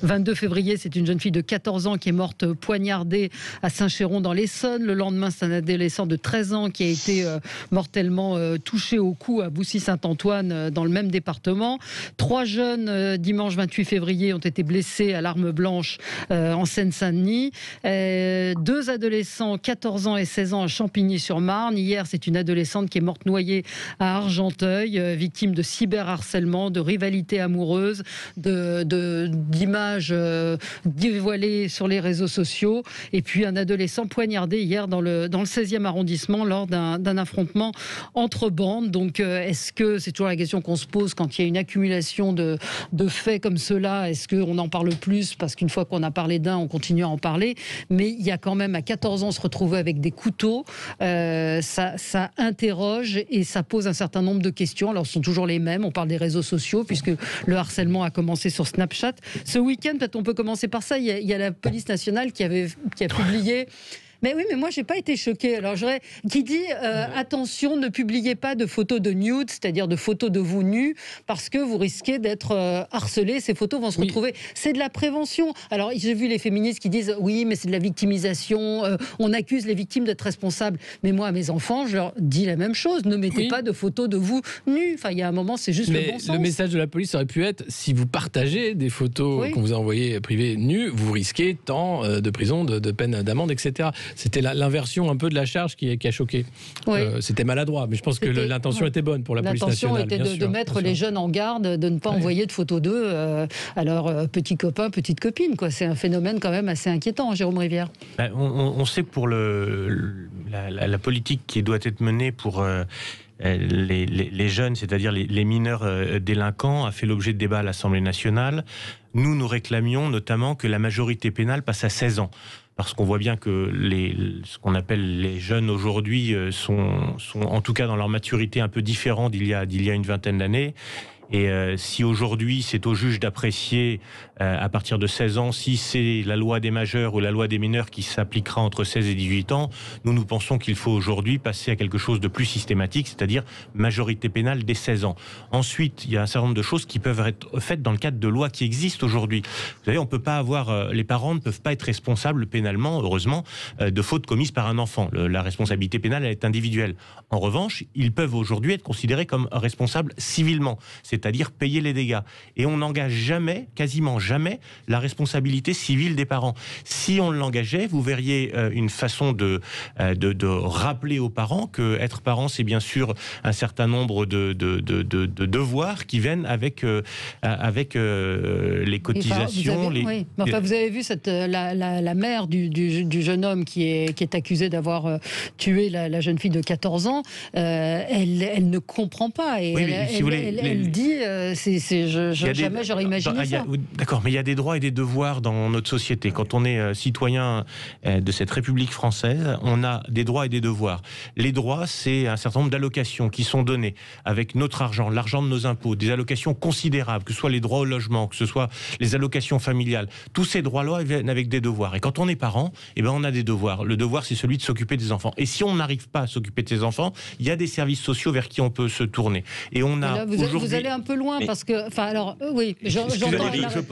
22 février, c'est une jeune fille de 14 ans qui est morte poignardée à Saint-Chéron dans l'Essonne. Le lendemain, c'est un adolescent de 13 ans qui a été mortellement touché au cou à Boussy-Saint-Antoine dans le même département. 3 jeunes, dimanche 28 février, ont été blessés à l'arme blanche en Seine-Saint-Denis. 2 adolescents, 14 ans et 16 ans à Champigny-sur-Marne. Hier, c'est une adolescente qui est morte noyée à Argenteuil, victime de cyberharcèlement, de rivalité amoureuse, d'images dévoilées sur les réseaux sociaux. Et puis un adolescent poignardé hier dans le 16e arrondissement lors d'un affrontement entre bandes. Donc est-ce que, c'est toujours la question qu'on se pose quand il y a une accumulation de faits comme cela, est-ce qu'on en parle plus parce qu'une fois qu'on a parlé d'un, on continue à en parler, mais il y a quand même à 14 ans se retrouver avec des couteaux, ça interroge et ça pose un certain nombre de questions. Alors ce sont toujours les mêmes, on parle des réseaux sociaux puisque le harcèlement a commencé sur Snapchat. Ce week-end, peut-être on peut commencer par ça, il y a la police nationale qui a publié Mais oui, mais moi, j'ai pas été choquée. Alors, qui dit attention, ne publiez pas de photos de nude, c'est-à-dire de photos de vous nus, parce que vous risquez d'être harcelé. Ces photos vont se retrouver. C'est de la prévention. Alors, j'ai vu les féministes qui disent oui, mais c'est de la victimisation. On accuse les victimes d'être responsables. Mais moi, à mes enfants, je leur dis la même chose. Ne mettez pas de photos de vous nus. Enfin, il y a un moment, c'est juste le bon sens. Le message de la police aurait pu être si vous partagez des photos qu'on vous a envoyées privées nues, vous risquez tant de prison, de peine d'amende, etc. C'était l'inversion un peu de la charge qui a choqué. C'était maladroit, mais je pense que l'intention était bonne pour la police nationale. L'intention était de mettre les jeunes en garde, de ne pas envoyer de photos d'eux à leurs petits copains, petites copines. C'est un phénomène quand même assez inquiétant, Jérôme Rivière. On sait que pour la politique qui doit être menée pour les jeunes, c'est-à-dire les mineurs délinquants, a fait l'objet de débats à l'Assemblée nationale. Nous réclamions notamment que la majorité pénale passe à 16 ans. Parce qu'on voit bien que ce qu'on appelle les jeunes aujourd'hui sont en tout cas dans leur maturité un peu différents d'il y a une vingtaine d'années. Et si aujourd'hui c'est au juge d'apprécier à partir de 16 ans si c'est la loi des majeurs ou la loi des mineurs qui s'appliquera entre 16 et 18 ans, nous pensons qu'il faut aujourd'hui passer à quelque chose de plus systématique, c'est-à-dire majorité pénale dès 16 ans. Ensuite, il y a un certain nombre de choses qui peuvent être faites dans le cadre de lois qui existent aujourd'hui. Vous savez, on peut pas les parents ne peuvent pas être responsables pénalement, heureusement, de fautes commises par un enfant. La responsabilité pénale, elle est individuelle. En revanche, ils peuvent aujourd'hui être considérés comme responsables civilement, c'est-à-dire payer les dégâts. Et on n'engage jamais, quasiment jamais, la responsabilité civile des parents. Si on l'engageait, vous verriez une façon de rappeler aux parents que être parent, c'est bien sûr un certain nombre de devoirs qui viennent avec les cotisations. Vous avez vu la mère du jeune homme qui est accusé d'avoir tué la jeune fille de 14 ans. Elle ne comprend pas et elle dit jamais j'aurais imaginé ça. D'accord, mais il y a des droits et des devoirs dans notre société. Quand on est citoyen de cette République française, on a des droits et des devoirs. Les droits, c'est un certain nombre d'allocations qui sont données avec notre argent, l'argent de nos impôts, des allocations considérables, que ce soit les droits au logement, que ce soit les allocations familiales. Tous ces droits-là viennent avec des devoirs. Et quand on est parent, on a des devoirs. Le devoir, c'est celui de s'occuper des enfants. Et si on n'arrive pas à s'occuper de ses enfants, il y a des services sociaux vers qui on peut se tourner. Et on a vous allez un peu loin parce que,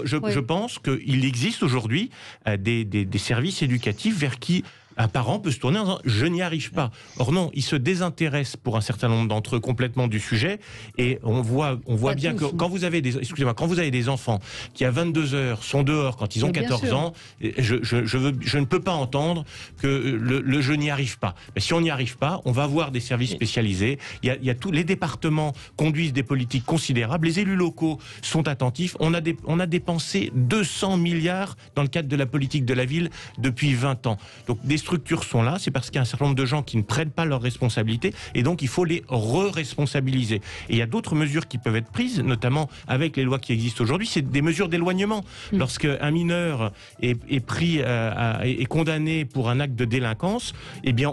je pense qu'il existe aujourd'hui des services éducatifs vers qui un parent peut se tourner en disant « je n'y arrive pas ». Or non, ils se désintéressent pour un certain nombre d'entre eux complètement du sujet et on voit bien que quand vous avez des enfants qui à 22h sont dehors quand ils ont 14 ans, je ne peux pas entendre que le je n'y arrive pas. Mais si on n'y arrive pas, on va voir des services spécialisés. Il y a tous les départements conduisent des politiques considérables, les élus locaux sont attentifs. On a dépensé 200 milliards dans le cadre de la politique de la ville depuis 20 ans. Donc des structures sont là, c'est parce qu'il y a un certain nombre de gens qui ne prennent pas leurs responsabilités et donc il faut les re-responsabiliser. Et il y a d'autres mesures qui peuvent être prises, notamment avec les lois qui existent aujourd'hui, c'est des mesures d'éloignement. Lorsqu'un mineur est pris, est condamné pour un acte de délinquance,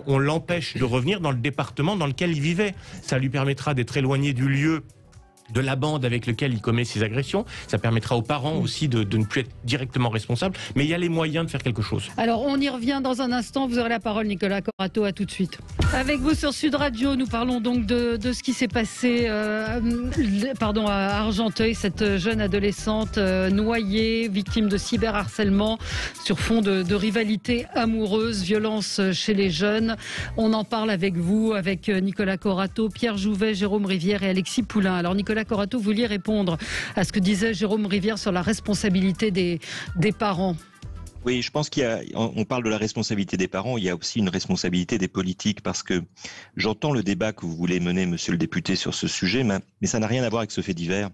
on l'empêche de revenir dans le département dans lequel il vivait. Ça lui permettra d'être éloigné du lieu de la bande avec lequel il commet ses agressions. Ça permettra aux parents aussi de ne plus être directement responsables. Mais il y a les moyens de faire quelque chose. Alors, on y revient dans un instant. Vous aurez la parole, Nicolas Corato. À tout de suite. Avec vous sur Sud Radio, nous parlons donc de ce qui s'est passé à Argenteuil. Cette jeune adolescente noyée, victime de cyberharcèlement sur fond de rivalité amoureuse, violence chez les jeunes. On en parle avec vous, avec Nicolas Corato, Pierre Jouvet, Jérôme Rivière et Alexis Poulain. Alors, Nicolas Corato, vous vouliez répondre à ce que disait Jérôme Rivière sur la responsabilité des parents. Oui, je pense on parle de la responsabilité des parents, il y a aussi une responsabilité des politiques, parce que j'entends le débat que vous voulez mener, monsieur le député, sur ce sujet, mais ça n'a rien à voir avec ce fait divers.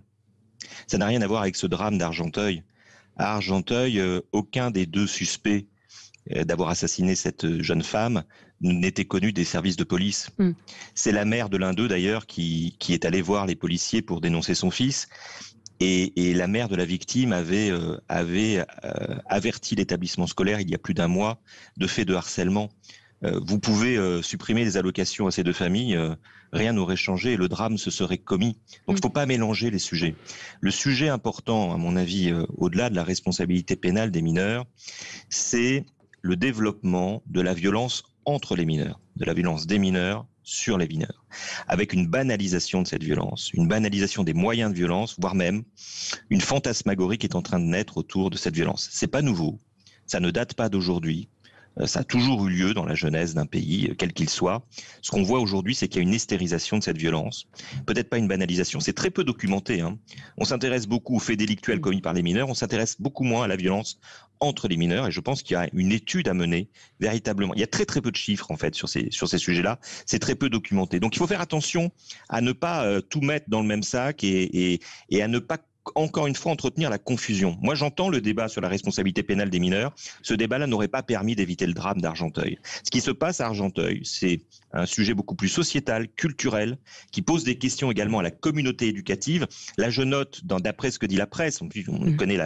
Ça n'a rien à voir avec ce drame d'Argenteuil. À Argenteuil, aucun des deux suspects d'avoir assassiné cette jeune femme n'était connu des services de police. C'est la mère de l'un d'eux d'ailleurs qui est allée voir les policiers pour dénoncer son fils. Et la mère de la victime avait averti l'établissement scolaire il y a plus d'un mois de faits de harcèlement. Vous pouvez supprimer les allocations à ces deux familles, rien n'aurait changé et le drame se serait commis. Donc il ne faut pas mélanger les sujets. Le sujet important, à mon avis, au-delà de la responsabilité pénale des mineurs, c'est le développement de la violence entre les mineurs, de la violence des mineurs sur les mineurs, avec une banalisation de cette violence, une banalisation des moyens de violence, voire même une fantasmagorie qui est en train de naître autour de cette violence. C'est pas nouveau, ça ne date pas d'aujourd'hui. Ça a toujours eu lieu dans la genèse d'un pays, quel qu'il soit. Ce qu'on voit aujourd'hui, c'est qu'il y a une hystérisation de cette violence. Peut-être pas une banalisation, c'est très peu documenté. On s'intéresse beaucoup aux faits délictuels commis par les mineurs, on s'intéresse beaucoup moins à la violence entre les mineurs, et je pense qu'il y a une étude à mener véritablement. Il y a très très peu de chiffres en fait sur ces sujets-là, c'est très peu documenté. Donc il faut faire attention à ne pas tout mettre dans le même sac et à ne pas encore une fois entretenir la confusion. Moi j'entends le débat sur la responsabilité pénale des mineurs, ce débat-là n'aurait pas permis d'éviter le drame d'Argenteuil. Ce qui se passe à Argenteuil, c'est un sujet beaucoup plus sociétal, culturel, qui pose des questions également à la communauté éducative. Là je note, d'après ce que dit la presse, on ne connaît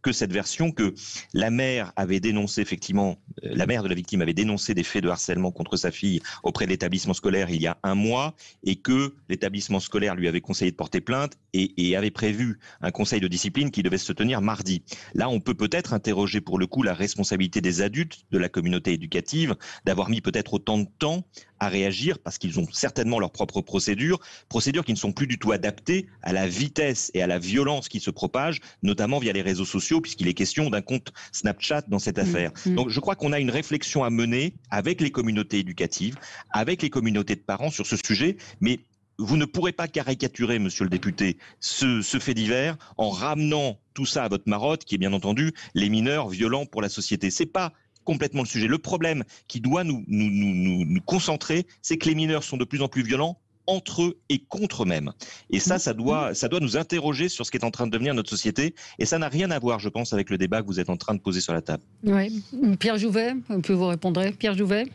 que cette version, que la mère avait dénoncé effectivement, la mère de la victime avait dénoncé des faits de harcèlement contre sa fille auprès de l'établissement scolaire il y a un mois, et que l'établissement scolaire lui avait conseillé de porter plainte et avait prévu un conseil de discipline qui devait se tenir mardi. Là, on peut peut-être interroger pour le coup la responsabilité des adultes de la communauté éducative d'avoir mis peut-être autant de temps à réagir parce qu'ils ont certainement leurs propres procédures qui ne sont plus du tout adaptées à la vitesse et à la violence qui se propage, notamment via les réseaux sociaux, puisqu'il est question d'un compte Snapchat dans cette affaire. Donc je crois qu'on a une réflexion à mener avec les communautés éducatives, avec les communautés de parents sur ce sujet, mais vous ne pourrez pas caricaturer, monsieur le député, ce fait divers en ramenant tout ça à votre marotte, qui est bien entendu les mineurs violents pour la société. C'est pas complètement le sujet. Le problème qui doit nous concentrer, c'est que les mineurs sont de plus en plus violents entre eux et contre eux-mêmes. Et ça doit nous interroger sur ce qui est en train de devenir notre société. Et ça n'a rien à voir, je pense, avec le débat que vous êtes en train de poser sur la table. Oui. Pierre Jouvet, que vous répondrez. Pierre Jouvet.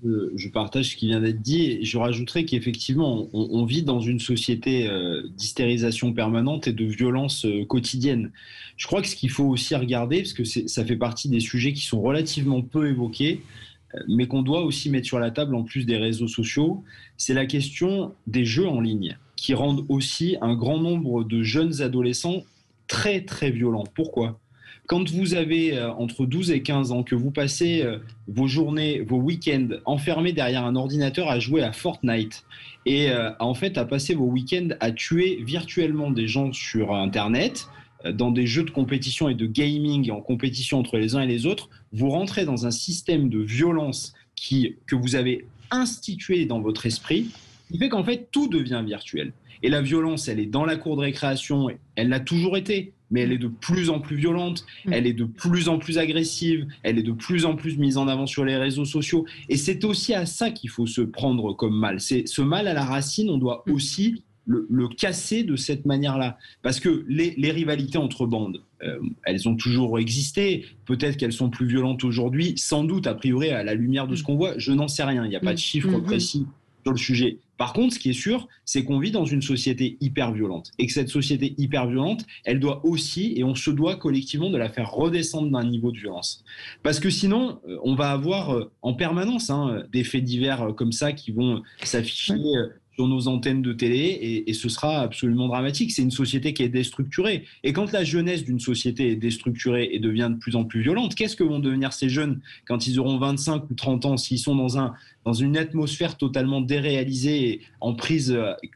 Je partage ce qui vient d'être dit et je rajouterais qu'effectivement on vit dans une société d'hystérisation permanente et de violence quotidienne. Je crois que ce qu'il faut aussi regarder, parce que ça fait partie des sujets qui sont relativement peu évoqués, mais qu'on doit aussi mettre sur la table en plus des réseaux sociaux, c'est la question des jeux en ligne qui rendent aussi un grand nombre de jeunes adolescents très très violents. Pourquoi ? Quand vous avez entre 12 et 15 ans, que vous passez vos journées, vos week-ends enfermés derrière un ordinateur à jouer à Fortnite et en fait à passer vos week-ends à tuer virtuellement des gens sur Internet, dans des jeux de compétition et de gaming en compétition entre les uns et les autres, vous rentrez dans un système de violence que vous avez institué dans votre esprit, qui fait qu'en fait tout devient virtuel. Et la violence, elle est dans la cour de récréation, elle l'a toujours été, mais elle est de plus en plus violente, elle est de plus en plus agressive, elle est de plus en plus mise en avant sur les réseaux sociaux. Et c'est aussi à ça qu'il faut se prendre comme mal. C'est ce mal à la racine, on doit aussi le casser de cette manière-là. Parce que les rivalités entre bandes, elles ont toujours existé. Peut-être qu'elles sont plus violentes aujourd'hui, sans doute, a priori, à la lumière de ce qu'on voit. Je n'en sais rien, il n'y a pas de chiffre précis sur le sujet. Par contre, ce qui est sûr, c'est qu'on vit dans une société hyper violente et que cette société hyper violente, elle doit aussi, et on se doit collectivement de la faire redescendre d'un niveau de violence. Parce que sinon, on va avoir en permanence des faits divers comme ça qui vont s'afficher sur nos antennes de télé et ce sera absolument dramatique. C'est une société qui est déstructurée. Et quand la jeunesse d'une société est déstructurée et devient de plus en plus violente, qu'est-ce que vont devenir ces jeunes quand ils auront 25 ou 30 ans, s'ils sont dans une atmosphère totalement déréalisée et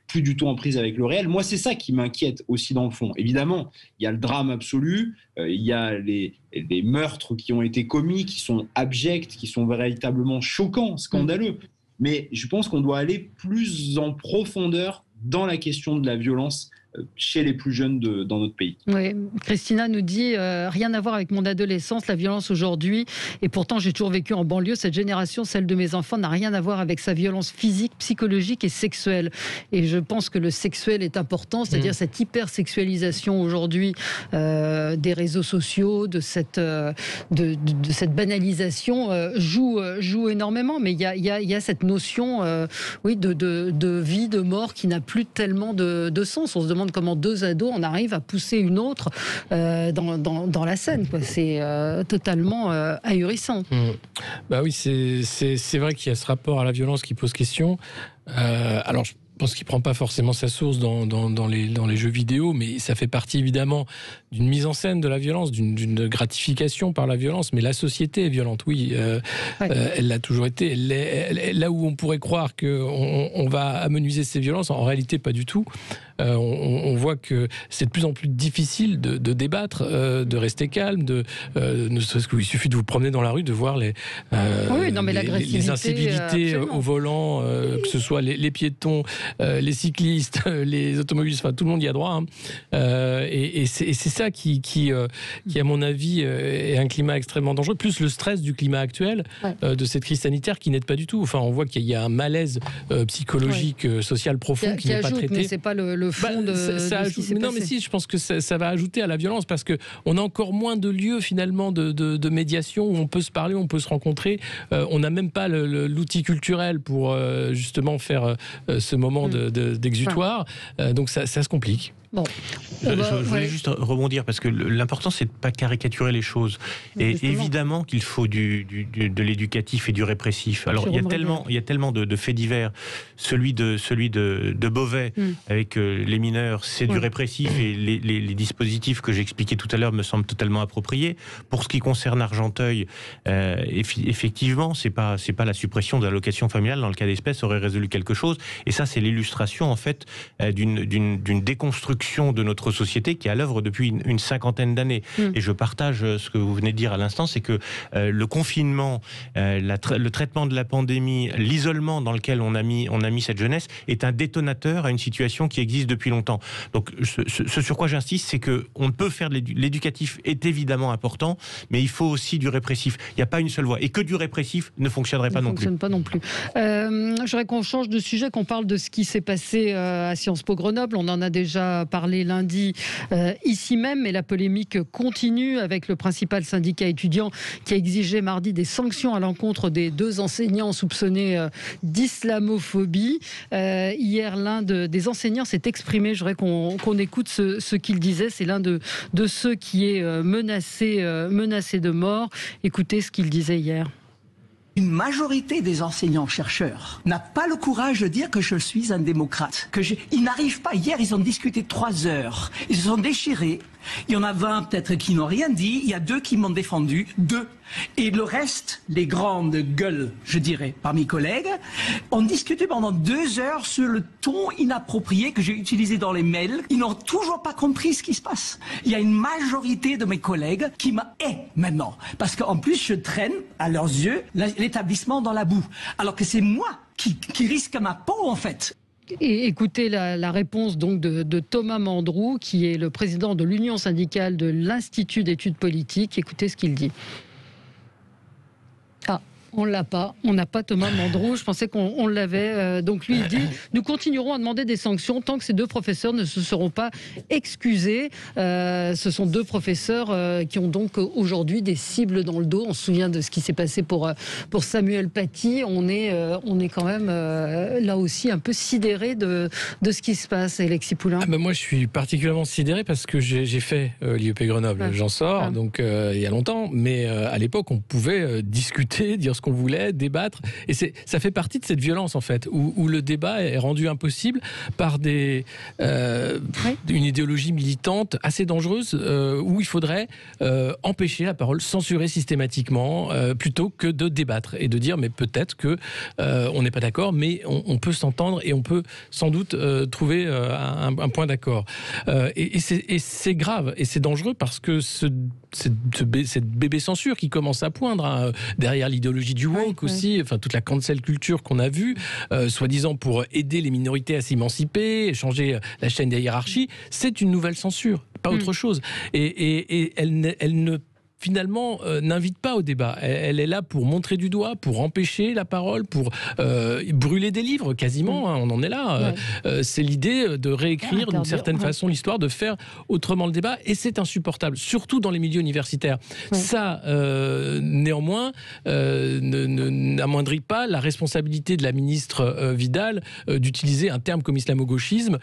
plus du tout en prise avec le réel? Moi, c'est ça qui m'inquiète aussi dans le fond. Évidemment, il y a le drame absolu, il y a les meurtres qui ont été commis, qui sont abjects, qui sont véritablement choquants, scandaleux. Mais je pense qu'on doit aller plus en profondeur dans la question de la violence chez les plus jeunes dans notre pays. Oui, Christina nous dit rien à voir avec mon adolescence, la violence aujourd'hui, et pourtant j'ai toujours vécu en banlieue. Cette génération, celle de mes enfants, n'a rien à voir avec sa violence physique, psychologique et sexuelle. Et je pense que le sexuel est important, c'est-à-dire cette hypersexualisation aujourd'hui des réseaux sociaux, de cette banalisation joue énormément. Mais il y a cette notion de vie, de mort qui n'a plus tellement de sens. On se demande comment deux ados en arrivent à pousser une autre dans la scène, quoi. C'est totalement ahurissant. Bah oui, c'est vrai qu'il y a ce rapport à la violence qui pose question. Alors, pense qu'il ne prend pas forcément sa source dans les jeux vidéo, mais ça fait partie évidemment d'une mise en scène de la violence, d'une gratification par la violence. Mais la société est violente, oui. Elle l'a toujours été. Là où on pourrait croire qu'on va amenuiser ces violences, en réalité, pas du tout. On voit que c'est de plus en plus difficile de débattre, de rester calme, ne serait-ce qu'il suffit de vous promener dans la rue, de voir les incivilités au volant, que ce soit les piétons, les cyclistes, les automobilistes, enfin tout le monde y a droit. Et c'est ça qui, à mon avis, est un climat extrêmement dangereux, plus le stress du climat actuel, de cette crise sanitaire qui n'aide pas du tout. Enfin, on voit qu'il y a un malaise psychologique, social profond qui n'est pas traité. Mais c'est pas le fond de ce qui s'est passé. Non, mais si, je pense que ça va ajouter à la violence parce qu'on a encore moins de lieux finalement de médiation où on peut se parler, où on peut se rencontrer. On n'a même pas l'outil culturel pour justement faire ce moment d'exutoire. Donc ça se complique. Bon. Je voulais juste rebondir parce que l'important c'est de pas caricaturer les choses. Et évidemment qu'il faut de l'éducatif et du répressif. Alors il y a tellement de faits divers. Celui de Beauvais avec les mineurs, c'est du répressif et les dispositifs que j'expliquais tout à l'heure me semblent totalement appropriés. Pour ce qui concerne Argenteuil, effectivement, c'est pas la suppression de l'allocation familiale dans le cas d'espèce aurait résolu quelque chose. Et ça, c'est l'illustration en fait d'une déconstruction de notre société qui est à l'œuvre depuis une cinquantaine d'années. Et je partage ce que vous venez de dire à l'instant, c'est que le confinement, le traitement de la pandémie, l'isolement dans lequel on a mis cette jeunesse est un détonateur à une situation qui existe depuis longtemps. Donc ce sur quoi j'insiste, c'est que on peut faire de l'éducatif est évidemment important, mais il faut aussi du répressif. Il n'y a pas une seule voie. Et que du répressif ne fonctionnerait pas non plus. Ne fonctionne pas non plus. Je voudrais qu'on change de sujet, qu'on parle de ce qui s'est passé à Sciences Po Grenoble. On en a déjà parlé lundi ici même, mais la polémique continue avec le principal syndicat étudiant qui a exigé mardi des sanctions à l'encontre des 2 enseignants soupçonnés d'islamophobie. Hier, l'un des enseignants s'est exprimé. Je voudrais qu'on écoute ce qu'il disait. C'est l'un de ceux qui est menacé de mort. Écoutez ce qu'il disait hier. Une majorité des enseignants-chercheurs n'a pas le courage de dire que je suis un démocrate. Ils n'arrivent pas. Hier, ils ont discuté 3 heures. Ils se sont déchirés. Il y en a 20 peut-être qui n'ont rien dit. Il y a 2 qui m'ont défendu. 2. Et le reste, les grandes gueules, je dirais, par mes collègues, ont discuté pendant 2 heures sur le ton inapproprié que j'ai utilisé dans les mails. Ils n'ont toujours pas compris ce qui se passe. Il y a une majorité de mes collègues qui me hait maintenant. Parce qu'en plus, je traîne, à leurs yeux, l'établissement dans la boue. Alors que c'est moi qui risque ma peau, en fait. Et écoutez la réponse donc de Thomas Mandrou, qui est le président de l'Union syndicale de l'Institut d'études politiques. Écoutez ce qu'il dit. On l'a pas, on n'a pas Thomas Mandrou, je pensais qu'on l'avait. Donc lui, il dit, nous continuerons à demander des sanctions tant que ces 2 professeurs ne se seront pas excusés. Ce sont 2 professeurs qui ont donc aujourd'hui des cibles dans le dos. On se souvient de ce qui s'est passé pour Samuel Paty. On est quand même là aussi un peu sidéré de ce qui se passe, Alexis Poulain. Moi, je suis particulièrement sidéré parce que j'ai fait l'IEP Grenoble. J'en sors, donc il y a longtemps, mais à l'époque, on pouvait discuter, dire ce qu'on voulait, débattre, et ça fait partie de cette violence en fait, où le débat est rendu impossible par une idéologie militante assez dangereuse, où il faudrait empêcher la parole, censurer systématiquement, plutôt que de débattre et de dire mais peut-être que on n'est pas d'accord, mais on peut s'entendre et on peut sans doute trouver un point d'accord. Et c'est grave et c'est dangereux parce que cette bébé censure qui commence à poindre derrière l'idéologie du woke aussi, enfin toute la cancel culture qu'on a vue, soi-disant pour aider les minorités à s'émanciper, changer la chaîne des hiérarchies, c'est une nouvelle censure, pas autre chose. Et elle ne finalement, n'invite pas au débat. Elle est là pour montrer du doigt, pour empêcher la parole, pour brûler des livres, quasiment, on en est là. C'est l'idée de réécrire d'une certaine façon l'histoire, de faire autrement le débat, et c'est insupportable, surtout dans les milieux universitaires. Ça, néanmoins, n'amoindrit pas la responsabilité de la ministre Vidal d'utiliser un terme comme islamo-gauchisme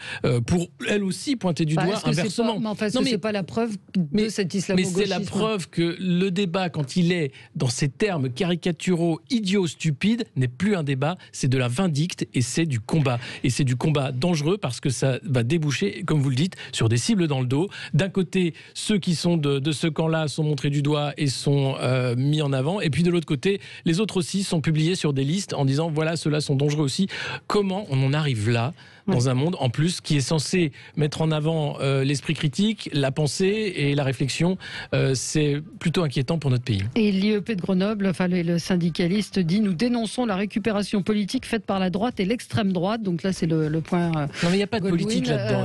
pour, elle aussi, pointer du doigt inversement. Mais enfin, c'est pas la preuve de cet islamo-gauchisme. Mais c'est la preuve que que le débat, quand il est dans ces termes caricaturaux, idiots, stupides, n'est plus un débat, c'est de la vindicte et c'est du combat. Et c'est du combat dangereux parce que ça va déboucher, comme vous le dites, sur des cibles dans le dos. D'un côté, ceux qui sont de ce camp-là sont montrés du doigt et sont mis en avant. Et puis de l'autre côté, les autres aussi sont publiés sur des listes en disant voilà, ceux-là sont dangereux aussi. Comment on en arrive là dans un monde, en plus, qui est censé mettre en avant l'esprit critique, la pensée et la réflexion. C'est plutôt inquiétant pour notre pays. Et l'IEP de Grenoble, enfin le syndicaliste dit « Nous dénonçons la récupération politique faite par la droite et l'extrême droite ». Donc là, c'est le point... non, mais il n'y a pas de politique là-dedans.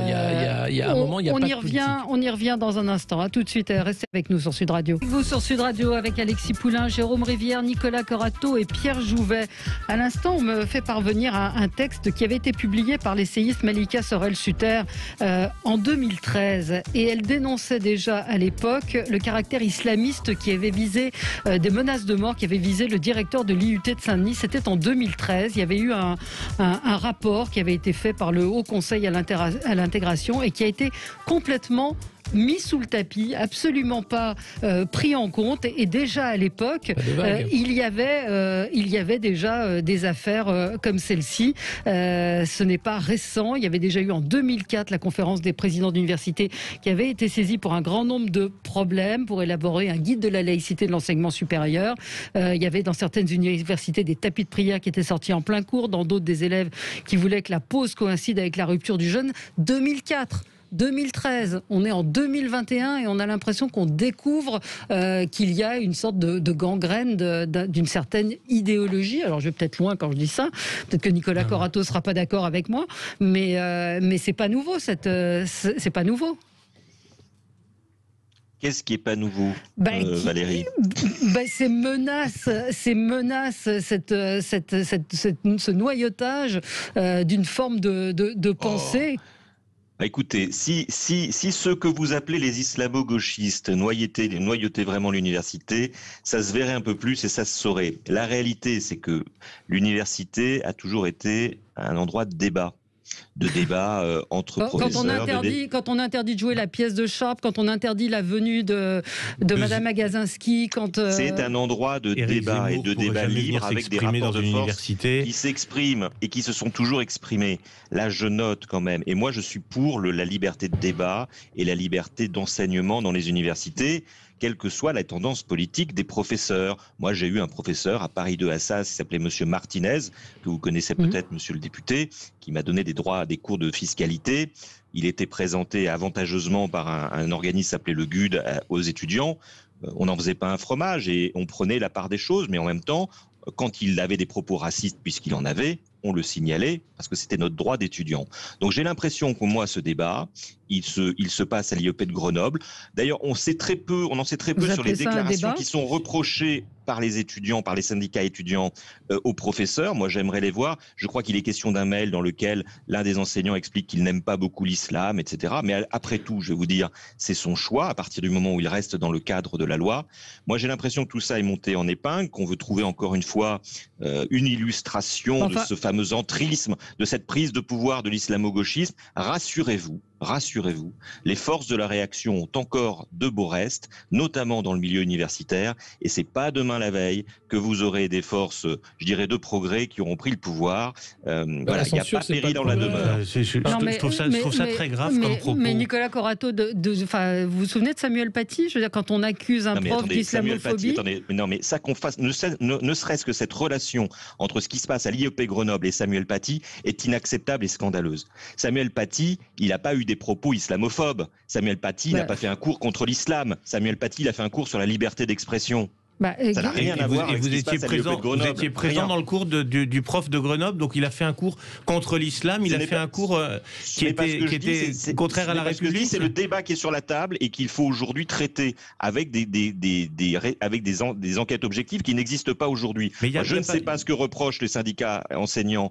Il y a un moment, il n'y a pas de politique. On y revient dans un instant. À tout de suite, restez avec nous sur Sud Radio. Vous sur Sud Radio avec Alexis Poulain, Jérôme Rivière, Nicolas Corato et Pierre Jouvet. À l'instant, on me fait parvenir un texte qui avait été publié par l'essayiste Malika Sorel-Sutter en 2013. Et elle dénonçait déjà à l'époque le caractère islamiste qui avait visé des menaces de mort qui avaient visé le directeur de l'IUT de Saint-Denis. C'était en 2013. Il y avait eu un rapport qui avait été fait par le Haut Conseil à l'intégration et qui a été complètement mis sous le tapis, absolument pas pris en compte. Et déjà à l'époque, il y avait déjà des affaires comme celle-ci. Ce n'est pas récent. Il y avait déjà eu en 2004 la conférence des présidents d'université qui avait été saisie pour un grand nombre de problèmes, pour élaborer un guide de la laïcité de l'enseignement supérieur. Il y avait dans certaines universités des tapis de prière qui étaient sortis en plein cours, dans d'autres des élèves qui voulaient que la pause coïncide avec la rupture du jeûne. 2013, on est en 2021 et on a l'impression qu'on découvre qu'il y a une sorte de gangrène d'une certaine idéologie. Alors je vais peut-être loin quand je dis ça, peut-être que Nicolas Corato ne sera pas d'accord avec moi, mais c'est pas nouveau, c'est pas nouveau. Qu'est-ce qui est pas nouveau, Valérie? Ces menaces, ce noyautage d'une forme de pensée. Écoutez, si ceux que vous appelez les islamo-gauchistes noyautaient vraiment l'université, ça se verrait un peu plus et ça se saurait. La réalité, c'est que l'université a toujours été un endroit de débat. Entre professeurs. Quand on interdit de jouer la pièce de Sharp, quand on interdit la venue de Madame Agazinski, c'est un endroit de débat et de débat libre avec des rapports de force qui s'expriment et qui se sont toujours exprimés. Là, je note quand même. Et moi, je suis pour la liberté de débat et la liberté d'enseignement dans les universités, quelle que soit la tendance politique des professeurs. Moi, j'ai eu un professeur à Paris 2 Assas qui s'appelait Monsieur Martinez, que vous connaissez peut-être, Monsieur le député, qui m'a donné des cours de fiscalité. Il était présenté avantageusement par un organisme s'appelait le GUD aux étudiants. On n'en faisait pas un fromage et on prenait la part des choses, mais en même temps, quand il avait des propos racistes, puisqu'il en avait, on le signalait parce que c'était notre droit d'étudiant. Donc j'ai l'impression qu'au moins ce débat, il se passe à l'IEP de Grenoble. D'ailleurs, on en sait très peu sur les déclarations qui sont reprochées par les étudiants, par les syndicats étudiants aux professeurs. Moi, j'aimerais les voir. Je crois qu'il est question d'un mail dans lequel l'un des enseignants explique qu'il n'aime pas beaucoup l'islam, etc. Mais après tout, je vais vous dire, c'est son choix à partir du moment où il reste dans le cadre de la loi. Moi, j'ai l'impression que tout ça est monté en épingle, qu'on veut trouver encore une fois une illustration de ce fameux entrisme, de cette prise de pouvoir de l'islamo-gauchisme. Rassurez-vous, les forces de la réaction ont encore de beaux restes, notamment dans le milieu universitaire, et c'est pas demain la veille que vous aurez des forces, je dirais, de progrès qui auront pris le pouvoir. Il n'y a pas péril dans la demeure. Je trouve ça très grave comme propos. Mais Nicolas Corato, vous vous souvenez de Samuel Paty? Je veux dire, quand on accuse un prof d'islamophobie... Mais ça qu'on fasse, ne serait-ce que cette relation entre ce qui se passe à l'IEP Grenoble et Samuel Paty est inacceptable et scandaleuse. Samuel Paty, il n'a pas eu des propos islamophobes. Samuel Paty n'a pas fait un cours contre l'islam. Samuel Paty, il a fait un cours sur la liberté d'expression. Ça n'a rien à voir avec ce qui se passe à l'IEP de Grenoble. Vous étiez présent dans le cours du prof de Grenoble, donc il a fait un cours contre l'islam, il a fait un cours qui était contraire à la République. C'est le débat qui est sur la table et qu'il faut aujourd'hui traiter avec des enquêtes objectives qui n'existent pas aujourd'hui. Je ne sais pas ce que reprochent les syndicats enseignants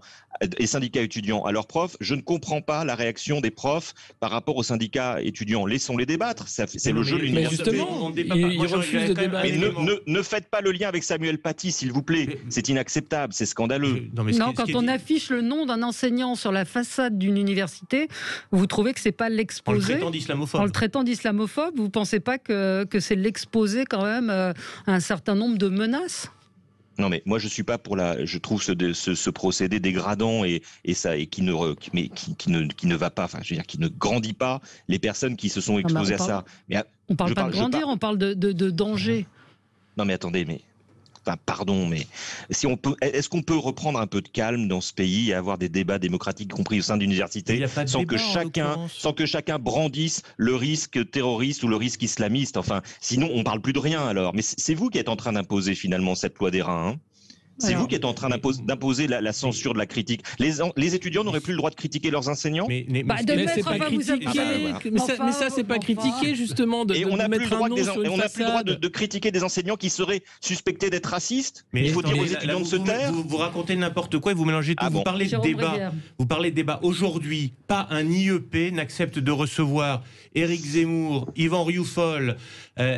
et syndicats étudiants à leurs profs. Je ne comprends pas la réaction des profs par rapport aux syndicats étudiants. Laissons-les débattre. C'est le jeu de l'université. Mais justement, ils refusent de débattre. Mais ne faites pas le lien avec Samuel Paty, s'il vous plaît. C'est inacceptable, c'est scandaleux. Quand on affiche le nom d'un enseignant sur la façade d'une université, vous trouvez que c'est pas l'exposé ? En le traitant d'islamophobe. En le traitant d'islamophobe, vous pensez pas que c'est l'exposer quand même à un certain nombre de menaces ? Non, mais moi je suis pas pour je trouve ce procédé dégradant et qui ne va pas, enfin je veux dire qui ne grandit pas les personnes qui se sont exposées à ça. Mais on parle pas de grandir, on parle de danger. Non mais attendez, pardon, mais est-ce qu'on peut reprendre un peu de calme dans ce pays et avoir des débats démocratiques, y compris au sein d'universités, sans que chacun brandisse le risque terroriste ou le risque islamiste. Enfin, sinon on parle plus de rien alors. Mais c'est vous qui êtes en train d'imposer finalement cette loi des reins. Hein. C'est vous qui êtes en train d'imposer la censure de la critique. Les étudiants n'auraient plus le droit de critiquer leurs enseignants. Mais c'est pas critiquer. Mais ça, c'est pas critiquer justement de on n'a plus mettre un nom sur une façade. On n'a plus le droit de critiquer des enseignants qui seraient suspectés d'être racistes. Mais il faut dire aux étudiants de se taire. Vous racontez n'importe quoi et vous mélangez tout. Vous parlez de débat. Vous parlez de débat. Aujourd'hui, pas un IEP n'accepte de recevoir Éric Zemmour, Yvan Rioufol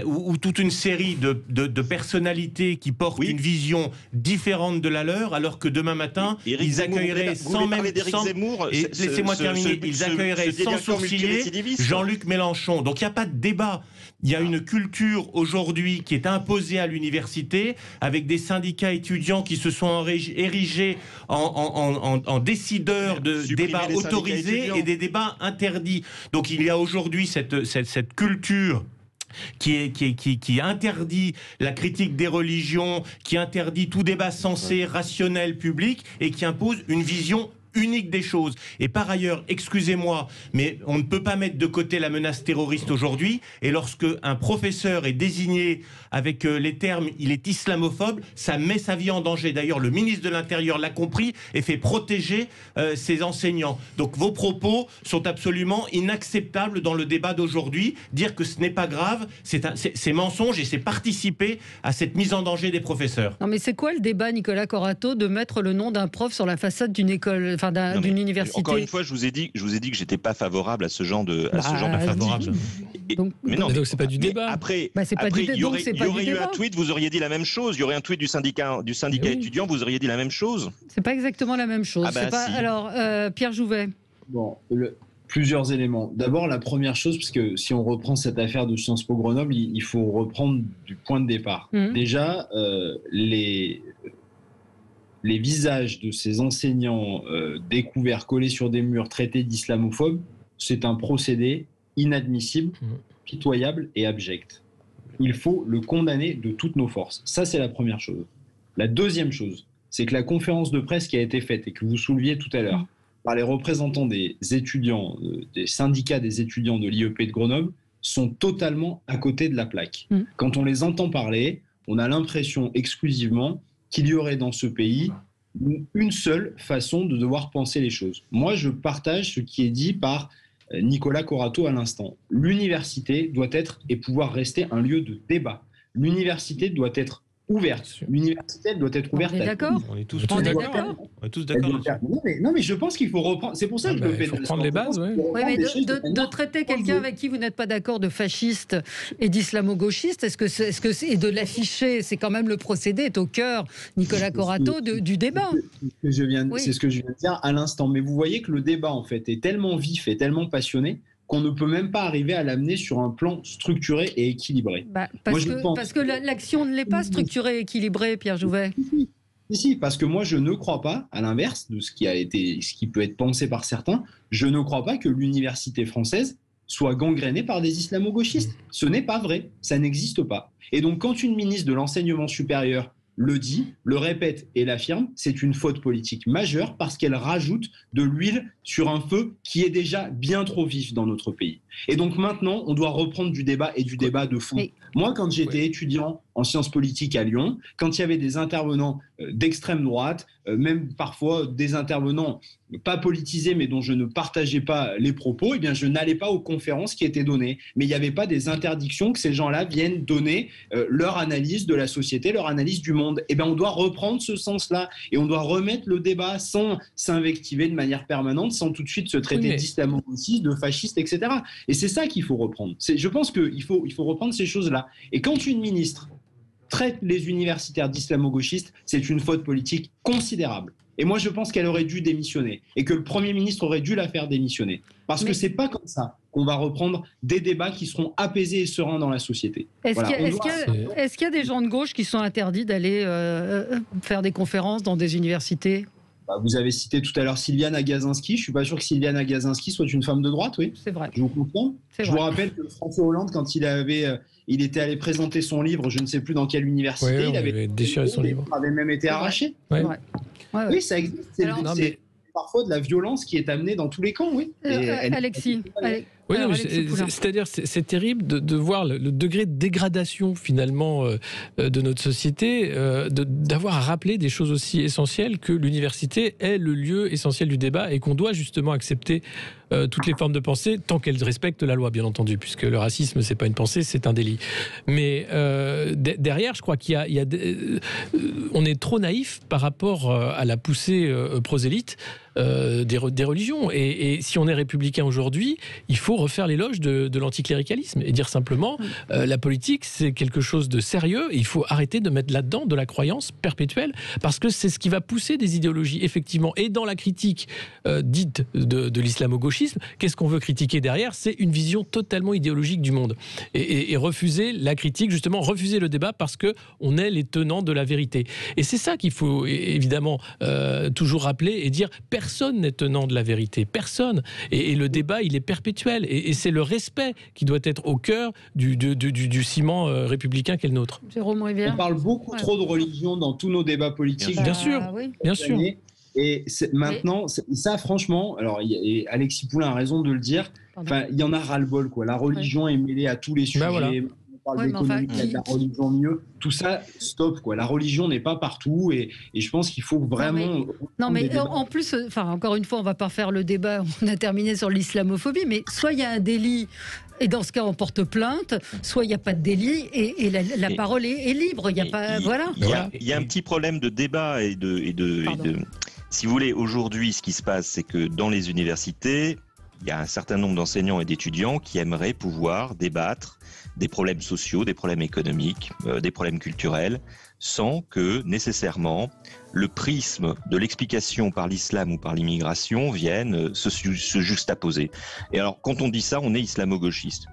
ou toute une série de personnalités qui portent une vision différente de la leur, alors que demain matin, ils accueilleraient sans même... Laissez-moi terminer. Ils accueilleraient sans sourciller Jean-Luc Mélenchon. Donc il n'y a pas de débat. Il y a une culture aujourd'hui qui est imposée à l'université, avec des syndicats étudiants qui se sont érigés en décideurs de débats autorisés et des débats interdits. Donc il y a aujourd'hui cette culture qui interdit la critique des religions, qui interdit tout débat sensé, rationnel, public, et qui impose une vision unique des choses. Et par ailleurs, excusez-moi, mais on ne peut pas mettre de côté la menace terroriste aujourd'hui. Et lorsque un professeur est désigné avec les termes « il est islamophobe », ça met sa vie en danger. D'ailleurs, le ministre de l'Intérieur l'a compris et fait protéger ses enseignants. Donc vos propos sont absolument inacceptables dans le débat d'aujourd'hui. Dire que ce n'est pas grave, c'est mensonge et c'est participer à cette mise en danger des professeurs. Non mais c'est quoi le débat, Nicolas Corato, de mettre le nom d'un prof sur la façade d'une école, d'une université? Encore une fois, je vous ai dit que j'étais pas favorable à ce genre de favorable. Mais non, donc c'est pas du débat. Après, il y aurait eu un tweet, vous auriez dit la même chose. Il y aurait un tweet du syndicat étudiant, vous auriez dit la même chose. C'est pas exactement la même chose. Si. Alors, Pierre Jouvet. Bon, plusieurs éléments. D'abord, la première chose, parce que si on reprend cette affaire de Sciences Po Grenoble, il faut reprendre du point de départ. Déjà, les visages de ces enseignants découverts, collés sur des murs, traités d'islamophobes, c'est un procédé inadmissible, pitoyable et abject. Il faut le condamner de toutes nos forces. Ça, c'est la première chose. La deuxième chose, c'est que la conférence de presse qui a été faite et que vous souleviez tout à l'heure par les représentants des étudiants, des syndicats des étudiants de l'IEP de Grenoble, sont totalement à côté de la plaque. Quand on les entend parler, on a l'impression exclusivement qu'il y aurait dans ce pays une seule façon de devoir penser les choses. Moi, je partage ce qui est dit par Nicolas Corato à l'instant. L'université doit être et pouvoir rester un lieu de débat. L'université doit être ouverte. L'université doit être ouverte. On est d'accord. On est tous d'accord. On est tous d'accord. Non, mais je pense qu'il faut reprendre. C'est pour ça que je le fais. Il faut prendre les bases. Oui, mais de traiter quelqu'un avec qui vous n'êtes pas d'accord de fasciste et d'islamo-gauchiste, et de l'afficher, c'est quand même le procédé est au cœur, Nicolas Corato, du débat. C'est ce que je viens de dire à l'instant. Mais vous voyez que le débat en fait est tellement vif et tellement passionné qu'on ne peut même pas arriver à l'amener sur un plan structuré et équilibré. Parce que l'action ne l'est pas structurée et équilibrée, Pierre Jouvet. Si, parce que moi je ne crois pas, à l'inverse de ce qui peut être pensé par certains, je ne crois pas que l'université française soit gangrénée par des islamo-gauchistes. Ce n'est pas vrai, ça n'existe pas. Et donc quand une ministre de l'enseignement supérieur le dit, le répète et l'affirme, c'est une faute politique majeure parce qu'elle rajoute de l'huile sur un feu qui est déjà bien trop vif dans notre pays. Et donc maintenant, on doit reprendre du débat et du débat de fond. Moi, quand j'étais étudiant en sciences politiques à Lyon, quand il y avait des intervenants d'extrême droite, même parfois des intervenants pas politisés mais dont je ne partageais pas les propos, eh bien je n'allais pas aux conférences qui étaient données. Mais il n'y avait pas des interdictions que ces gens-là viennent donner leur analyse de la société, leur analyse du monde. Eh bien on doit reprendre ce sens-là et on doit remettre le débat sans s'invectiver de manière permanente, sans tout de suite se traiter d'islamo-gauchiste, de fasciste, etc. Et c'est ça qu'il faut reprendre. Je pense qu'il faut reprendre ces choses-là. Et quand une ministre traite les universitaires d'islamo-gauchistes, c'est une faute politique considérable. Et moi, je pense qu'elle aurait dû démissionner et que le Premier ministre aurait dû la faire démissionner. Parce que c'est pas comme ça qu'on va reprendre des débats qui seront apaisés et sereins dans la société. Est-ce qu'il y a des gens de gauche qui sont interdits d'aller faire des conférences dans des universités ? Vous avez cité tout à l'heure Sylviane Agacinski. Je ne suis pas sûr que Sylviane Agacinski soit une femme de droite, oui. C'est vrai. Je vous comprends. Je vous rappelle que François Hollande, quand il était allé présenter son livre, je ne sais plus dans quelle université, il avait déchiré son livre. Il avait même été arraché. Ouais. Oui, ça existe. C'est parfois de la violence qui est amenée dans tous les camps, oui. Alexis. Oui, c'est-à-dire c'est terrible de voir le degré de dégradation finalement de notre société, d'avoir à rappeler des choses aussi essentielles que l'université est le lieu essentiel du débat et qu'on doit justement accepter toutes les formes de pensée tant qu'elles respectent la loi, bien entendu, puisque le racisme c'est pas une pensée, c'est un délit. Mais derrière, je crois qu'il y a on est trop naïf par rapport à la poussée prosélyte des religions. Et si on est républicain aujourd'hui, il faut refaire l'éloge de l'anticléricalisme et dire simplement la politique c'est quelque chose de sérieux et il faut arrêter de mettre là-dedans de la croyance perpétuelle parce que c'est ce qui va pousser des idéologies effectivement. Et dans la critique dite de l'islamo-gauchisme, qu'est-ce qu'on veut critiquer derrière? C'est une vision totalement idéologique du monde et refuser la critique, justement refuser le débat parce que on est les tenants de la vérité. Et c'est ça qu'il faut évidemment toujours rappeler et dire personne n'est tenant de la vérité, personne. Et le débat il est perpétuel. Et c'est le respect qui doit être au cœur du ciment républicain qu'est le nôtre. Jérôme Rivière. On parle beaucoup trop de religion dans tous nos débats politiques. Bien sûr, oui. bien sûr. Et maintenant, ça franchement, alors et Alexis Poulain a raison de le dire, il y en a ras-le-bol, quoi. La religion est mêlée à tous les sujets. Voilà. On parle d'économie, de la religion mieux. Tout ça, stop, quoi. La religion n'est pas partout et je pense qu'il faut vraiment... Non, mais en plus, encore une fois, on ne va pas refaire le débat, on a terminé sur l'islamophobie, mais soit il y a un délit, et dans ce cas, on porte plainte, soit il n'y a pas de délit, et la parole est libre. Il y a pas... Voilà. Il y a un petit problème de débat et de si vous voulez, aujourd'hui, ce qui se passe, c'est que dans les universités, il y a un certain nombre d'enseignants et d'étudiants qui aimeraient pouvoir débattre des problèmes sociaux, des problèmes économiques, des problèmes culturels, sans que nécessairement le prisme de l'explication par l'islam ou par l'immigration vienne se juxtaposer. Et alors, quand on dit ça, on est islamo-gauchiste.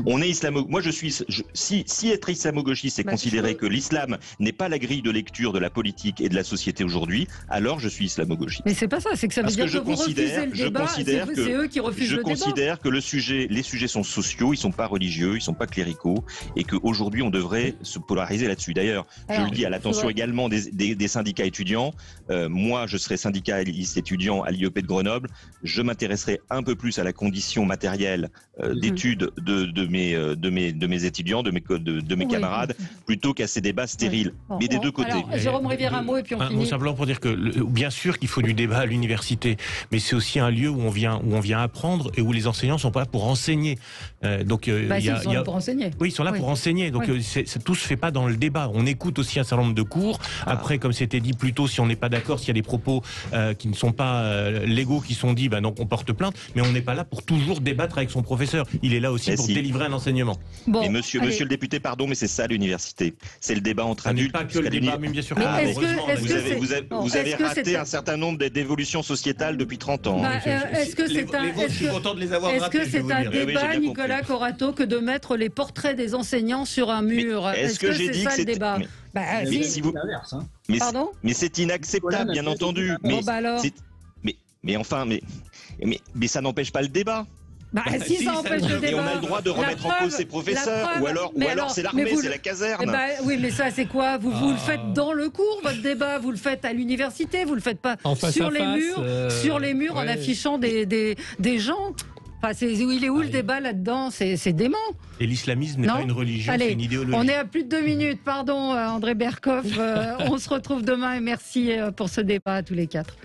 On est Moi, si être islamo-gauchiste, c'est considérer que l'islam n'est pas la grille de lecture de la politique et de la société aujourd'hui, alors je suis islamo-gauchiste. Mais c'est pas ça, c'est que ça veut dire que vous refusez le débat, c'est eux qui refusent le débat. Je considère que les sujets sont sociaux, ils sont pas religieux, ils sont pas cléricaux, et qu'aujourd'hui, on devrait se polariser là-dessus. D'ailleurs, je le dis à l'attention également des syndicats étudiants. Moi, je serai syndicaliste étudiant à l'IEP de Grenoble. Je m'intéresserai un peu plus à la condition matérielle d'études de mes étudiants, de mes camarades, plutôt qu'à ces débats stériles. Mais des deux côtés. Alors, Jérôme Rivière, un mot et puis on finit. Simplement pour dire que, bien sûr qu'il faut du débat à l'université, mais c'est aussi un lieu où on vient apprendre et où les enseignants sont pas là pour enseigner. Donc, ils sont là pour enseigner. Oui, ils sont là pour enseigner. Donc, tout se fait pas dans le débat. On écoute aussi un certain nombre de cours. Après, comme c'était dit plus tôt, si on n'est pas d'accord, s'il y a des propos qui ne sont pas légaux, qui sont dits, donc on porte plainte. Mais on n'est pas là pour toujours débattre avec son professeur. Il est là aussi pour délivrer un enseignement. Mais monsieur le député, pardon, mais c'est ça l'université. C'est le débat entre adultes. Pas que le débat, mais bien sûr. Vous avez raté un certain nombre d'évolutions sociétales depuis 30 ans. Est-ce que c'est un débat, Nicolas Corato, que de mettre les portraits des enseignants sur un mur? Est-ce que c'est ça le débat? Pardon ? Mais c'est inacceptable, bien entendu. Mais ça n'empêche pas le débat. Si ça empêche le débat. Et on a le droit de remettre en cause ses professeurs, ou alors c'est l'armée, c'est la caserne. Oui, mais ça c'est quoi? Vous le faites dans le cours, votre débat, vous le faites à l'université, vous le faites pas sur les murs en affichant des gens. Il est où le débat là-dedans? C'est dément. Et l'islamisme n'est pas une religion, c'est une idéologie. On est à plus de 2 minutes. Pardon, André Berkoff. On se retrouve demain et merci pour ce débat à tous les 4.